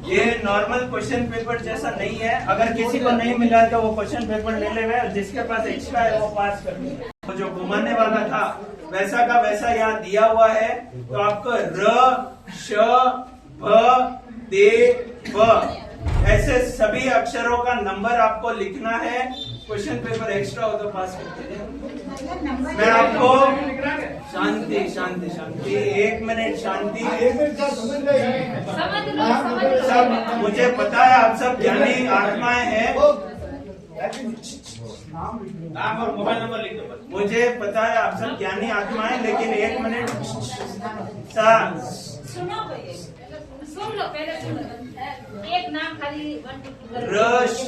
ये नॉर्मल क्वेश्चन पेपर जैसा नहीं है। अगर किसी को नहीं मिला तो वो क्वेश्चन पेपर ले ले, और जिसके पास एक्स्ट्रा है वो पास कर ले। तो जो घुमाने वाला था वैसा का वैसा यहाँ दिया हुआ है। तो आपको र, श, भ, दे, व ऐसे सभी अक्षरों का नंबर आपको लिखना है। क्वेश्चन पेपर एक्स्ट्रा हो तो पास कर दीजिए। मैं आपको शांति शांति शांति 1 मिनट शांति। सब मुझे पता है आप सब ज्ञानी आत्माएं हैं। नाम और मोबाइल नंबर लिख दो। मुझे पता है आप सब ज्ञानी आत्माएं, लेकिन 1 मिनट सुन लो, पहले सुन लो। एक नाम खाली र, श,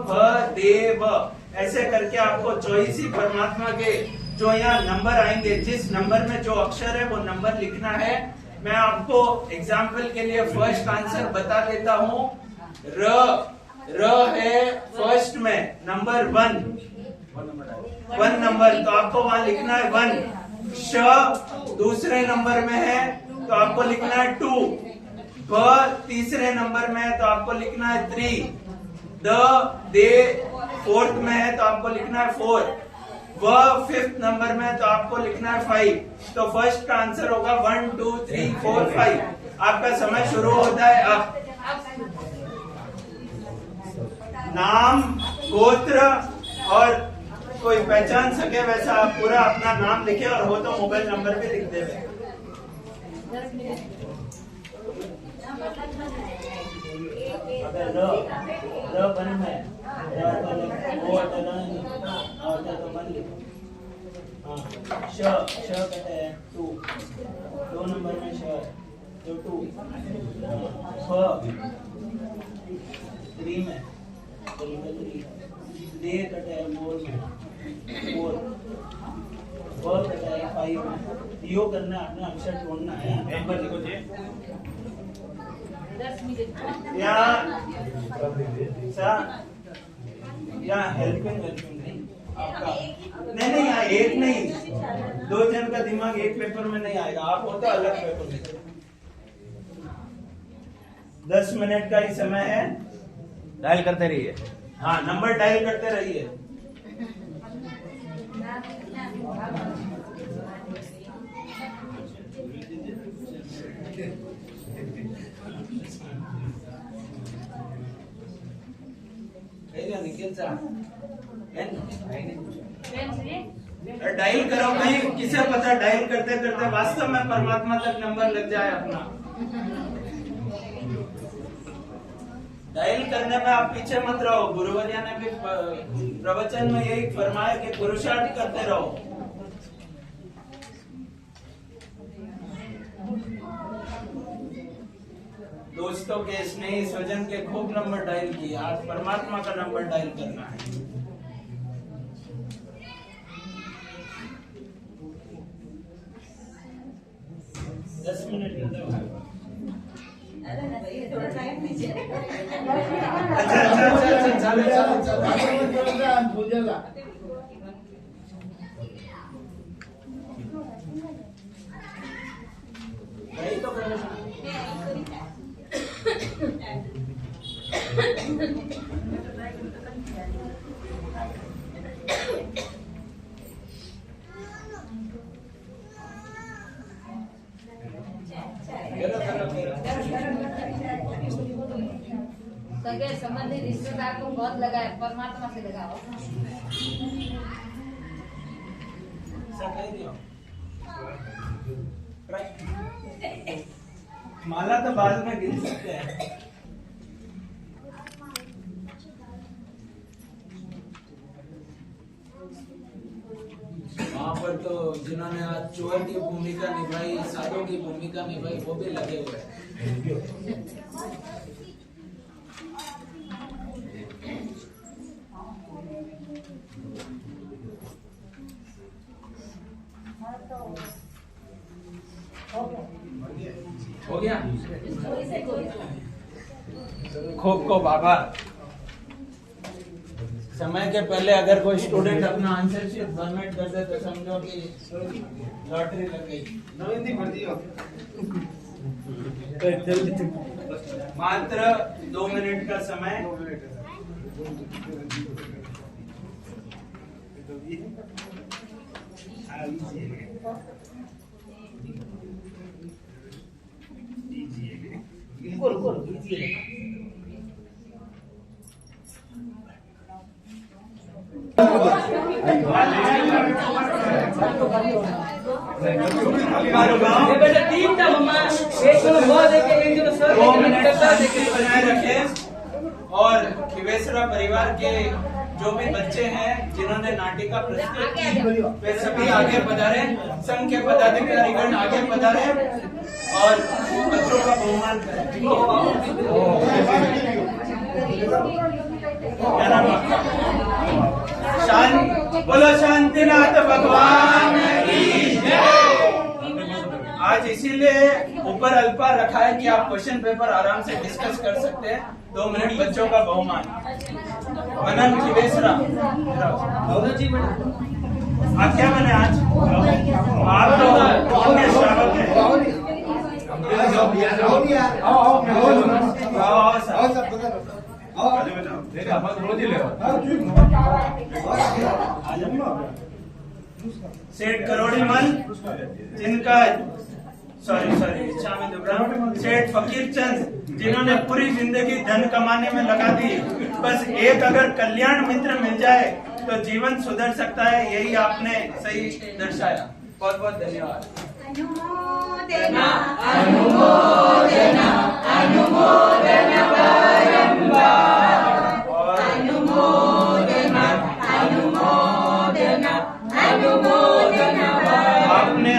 भ, दे, व ऐसे करके आपको 24 ही परमात्मा के जो यहाँ नंबर आएंगे, जिस नंबर में जो अक्षर है वो नंबर लिखना है। मैं आपको एग्जाम्पल के लिए फर्स्ट आंसर बता देता हूँ। र है फर्स्ट में नंबर 1 नंबर, तो आपको वहाँ लिखना है 1। श दूसरे नंबर में है तो आपको लिखना है 2। भ तीसरे नंबर में है तो आपको लिखना है 3। दे 4th में है तो आपको लिखना है 4। व 5th नंबर में है तो आपको लिखना है 5। तो फर्स्ट का आंसर होगा 1 2 3 4 5। आपका समय शुरू होता है अब। नाम, गोत्र और कोई पहचान सके वैसा आप पूरा अपना नाम लिखे, और हो तो मोबाइल नंबर भी लिख देवे। अगर र बन में तो बन लिखो। श कहते हैं 2 नंबर में श तो 2। फ 3 में तो लिखो 3। दे कहते हैं 4 में 4। व कहते हैं 5 में। यो करना है, अपना अक्षर छोड़ना है। नंबर लिखो जी। 10 मिनट यहाँ हेल्पिंग नहीं आपका नहीं यहाँ एक नहीं, 2 जन का दिमाग एक पेपर में नहीं आएगा। आप होता अलग पेपर में। 10 मिनट का ही समय है। डायल करते रहिए। हाँ, नंबर डायल करते रहिए। डायल करो, कहीं किसे पता डायल करते करते वास्तव में परमात्मा तक नंबर लग जाए अपना। डायल करने में आप पीछे मत रहो। गुरुवर्या ने भी प्रवचन में यही फरमाया कि पुरुषार्थ करते रहो। दोस्तों के, स्नेही स्वजन के खूब नंबर डायल किए। आज परमात्मा का नंबर डायल करना है। दस मिनट वही तो सगे संबंधी रिश्तेदार को बहुत लगा है, परमात्मा से लगाओ। माला तो बाद में गिन सकते हैं। वहाँ पर तो जिन्होंने आज चोर की भूमिका निभाई, साधु की भूमिका निभाई, वो भी लगे हुए हैं। हो गया। खूब खूब आभार। समय के पहले अगर कोई स्टूडेंट अपना आंसर शीट सबमिट कर दे तो समझो कि लॉटरी लग गई। मात्र 2 मिनट का समय। और खिवेसरा परिवार के जो भी बच्चे हैं जिन्होंने नाटिका प्रस्तुत की वे सभी आगे पधारे। संघ के पदाधिकारीगण आगे पधारे और बच्चों का बहुमान करें। क्या नाम है? बोलो शांतिनाथ भगवान की जय। आज इसीलिए ऊपर अल्पा रखा है कि आप क्वेश्चन पेपर आराम से डिस्कस कर सकते हैं। 2 मिनट बच्चों का बहुमान। मनन खिवेसरा, आप क्या बने आज? आप तो उनके श्रावक हैं। सेठ करोड़ीमल जिनका सेठ फकीर चंद जिन्होंने पूरी जिंदगी धन कमाने में लगा दी। बस एक अगर कल्याण मित्र मिल जाए तो जीवन सुधर सकता है। यही आपने सही दर्शाया। बहुत बहुत धन्यवाद। अनुमोदना अनुमोदना अनुमोदना बारंबार और अनुमोदना अनुमोदना अनुमोदना आपने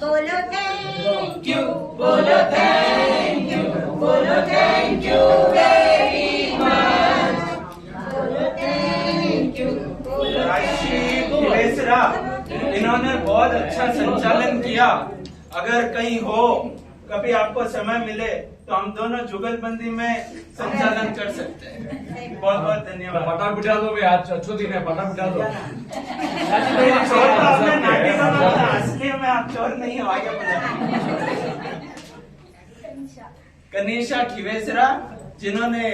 बोलो थैंक यू, बोलो थैंक यू, बोलो थैंक यू वेरी मच, बोलो थैंक यू। राशि खिवेसरा इन्होंने बहुत अच्छा संचालन किया। अगर कहीं हो कभी आपको समय मिले तो हम दोनों जुगलबंदी में संचालन कर सकते हैं। बहुत बहुत धन्यवाद। पटा बिठा दो भाई, आज अच्छो दिन है, पटा बिठा दो। चोर तो आपने नाटिका में बोला, असली में आप चोर नहीं हो। आगे बढ़ा। कनीषा खिवेसरा जिन्होंने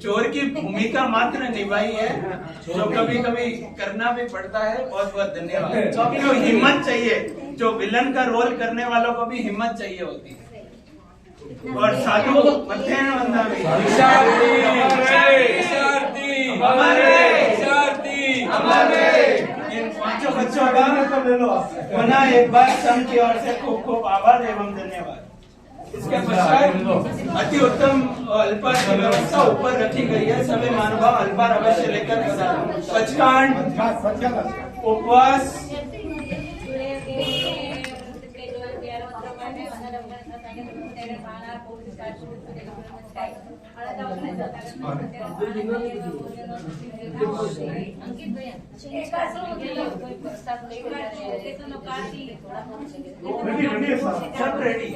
चोर की भूमिका मात्र निभाई है, जो कभी कभी करना भी पड़ता है। बहुत बहुत धन्यवाद। जो हिम्मत चाहिए, जो विलन का रोल करने वालों को भी हिम्मत चाहिए होती है। और साधु मध्याह्न वंदना भी इन 5 बच्चों का पुनः एक बार संघ की ओर से खूब खूब आभार एवं धन्यवाद। इसके पश्चात अति उत्तम अल्पार की व्यवस्था ऊपर रखी गई है। सभी महानुभाव अल्पार अवश्य लेकर पधारें। पचकांड, उपवास અંકિત ભાઈ એકાસનો કેટલો કોઈ પ્રસ્તાવ લઈ રહ્યા છે सब रेडी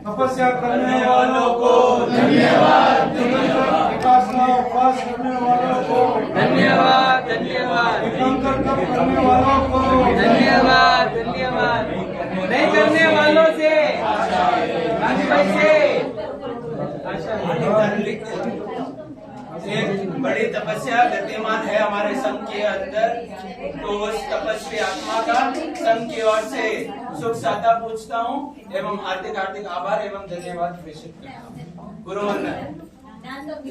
तपस्या करने वालों को धन्यवाद, उपासना उपवास करने वालों को धन्यवाद धन्यवाद तीर्थंकर तप करने वालों को धन्यवाद धन्यवाद नहीं करने वालों से गांधी भाई से एक बड़ी तपस्या गतिमान है हमारे संघ के अंदर, तो उस तपस्वी आत्मा का संघ की ओर से सुख साधा पूछता हूँ एवं हार्दिक हार्दिक आभार एवं धन्यवाद प्रेषित करता हूँ। गुरु वंदन।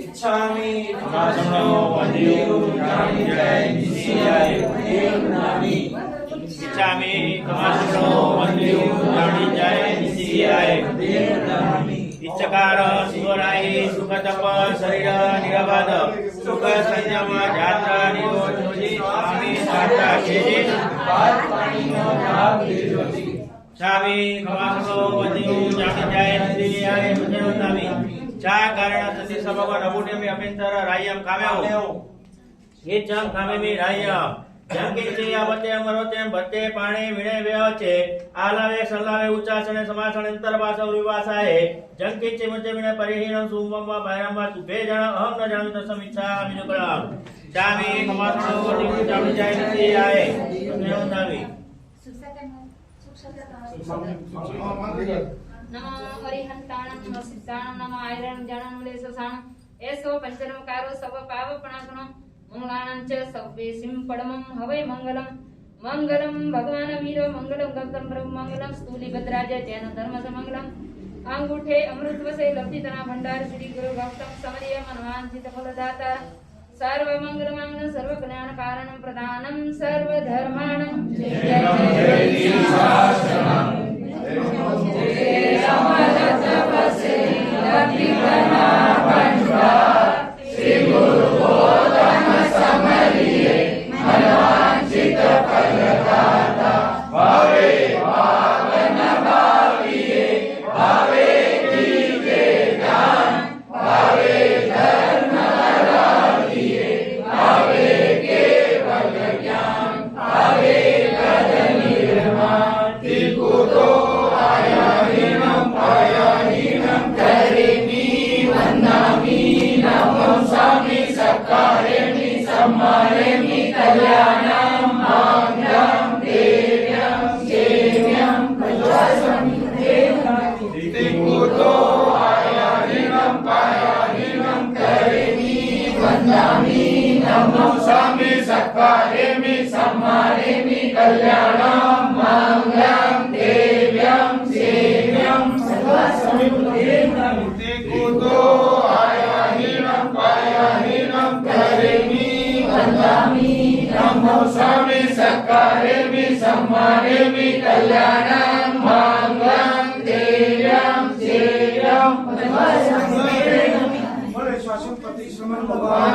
इच्छामि धम्मो वंदेयो ज्ञानि जय निशियाय देवनामि। इच्छामि कमासनो वंदेयो ज्ञानि जय निशियाय देवनामि। इच्छकार सुवराई सुख तप शरीर निरवध सुख संयम जात्रा निरोधोजी स्वामी साता केजी बात पानी नो भाग देजोजी। स्वामी कमासनो वंदेयो ज्ञानि जय निशियाय देवनामि चा कारण सति समग्र नबुटे में अभ्यंतर रायम काम्यो येचम कामे में रायम जंके चे आवते अमरोते भते पाणी विणे व्यवचे आलावे सलावे उच्चासने समासने अंतरवास विवासाए जंके चे मते विणे परिहीन सुमम बायरम सुभे जन अहम न जानु तसमिच्छा विनुकलम चामी कमासनो वदि जानु जाय नीति आए नेवनामी नमो हरिहंताणं वसिष्ठाणं नमो आयरणं जाननं लेससाणं एसो पंचनमकारो सब पावपणासनं मंगलानं च सव्वेसिं पडमं हवै मंगलम मंगलम भगवान वीरो मंगलम गौतम प्रभु मंगलम स्थूलिभद्राज जैन धर्म मंगलम अंगूठे अमृत वसे लब्धितना भंडार श्री गुरु गौतम समरिय मनवांचित फलदाता सर्व मंगल मंगल सर्व ज्ञान कारणं प्रदानं सर्व धर्माणं जय जय शास्त्रम बोले शासन पति श्रमण भगवान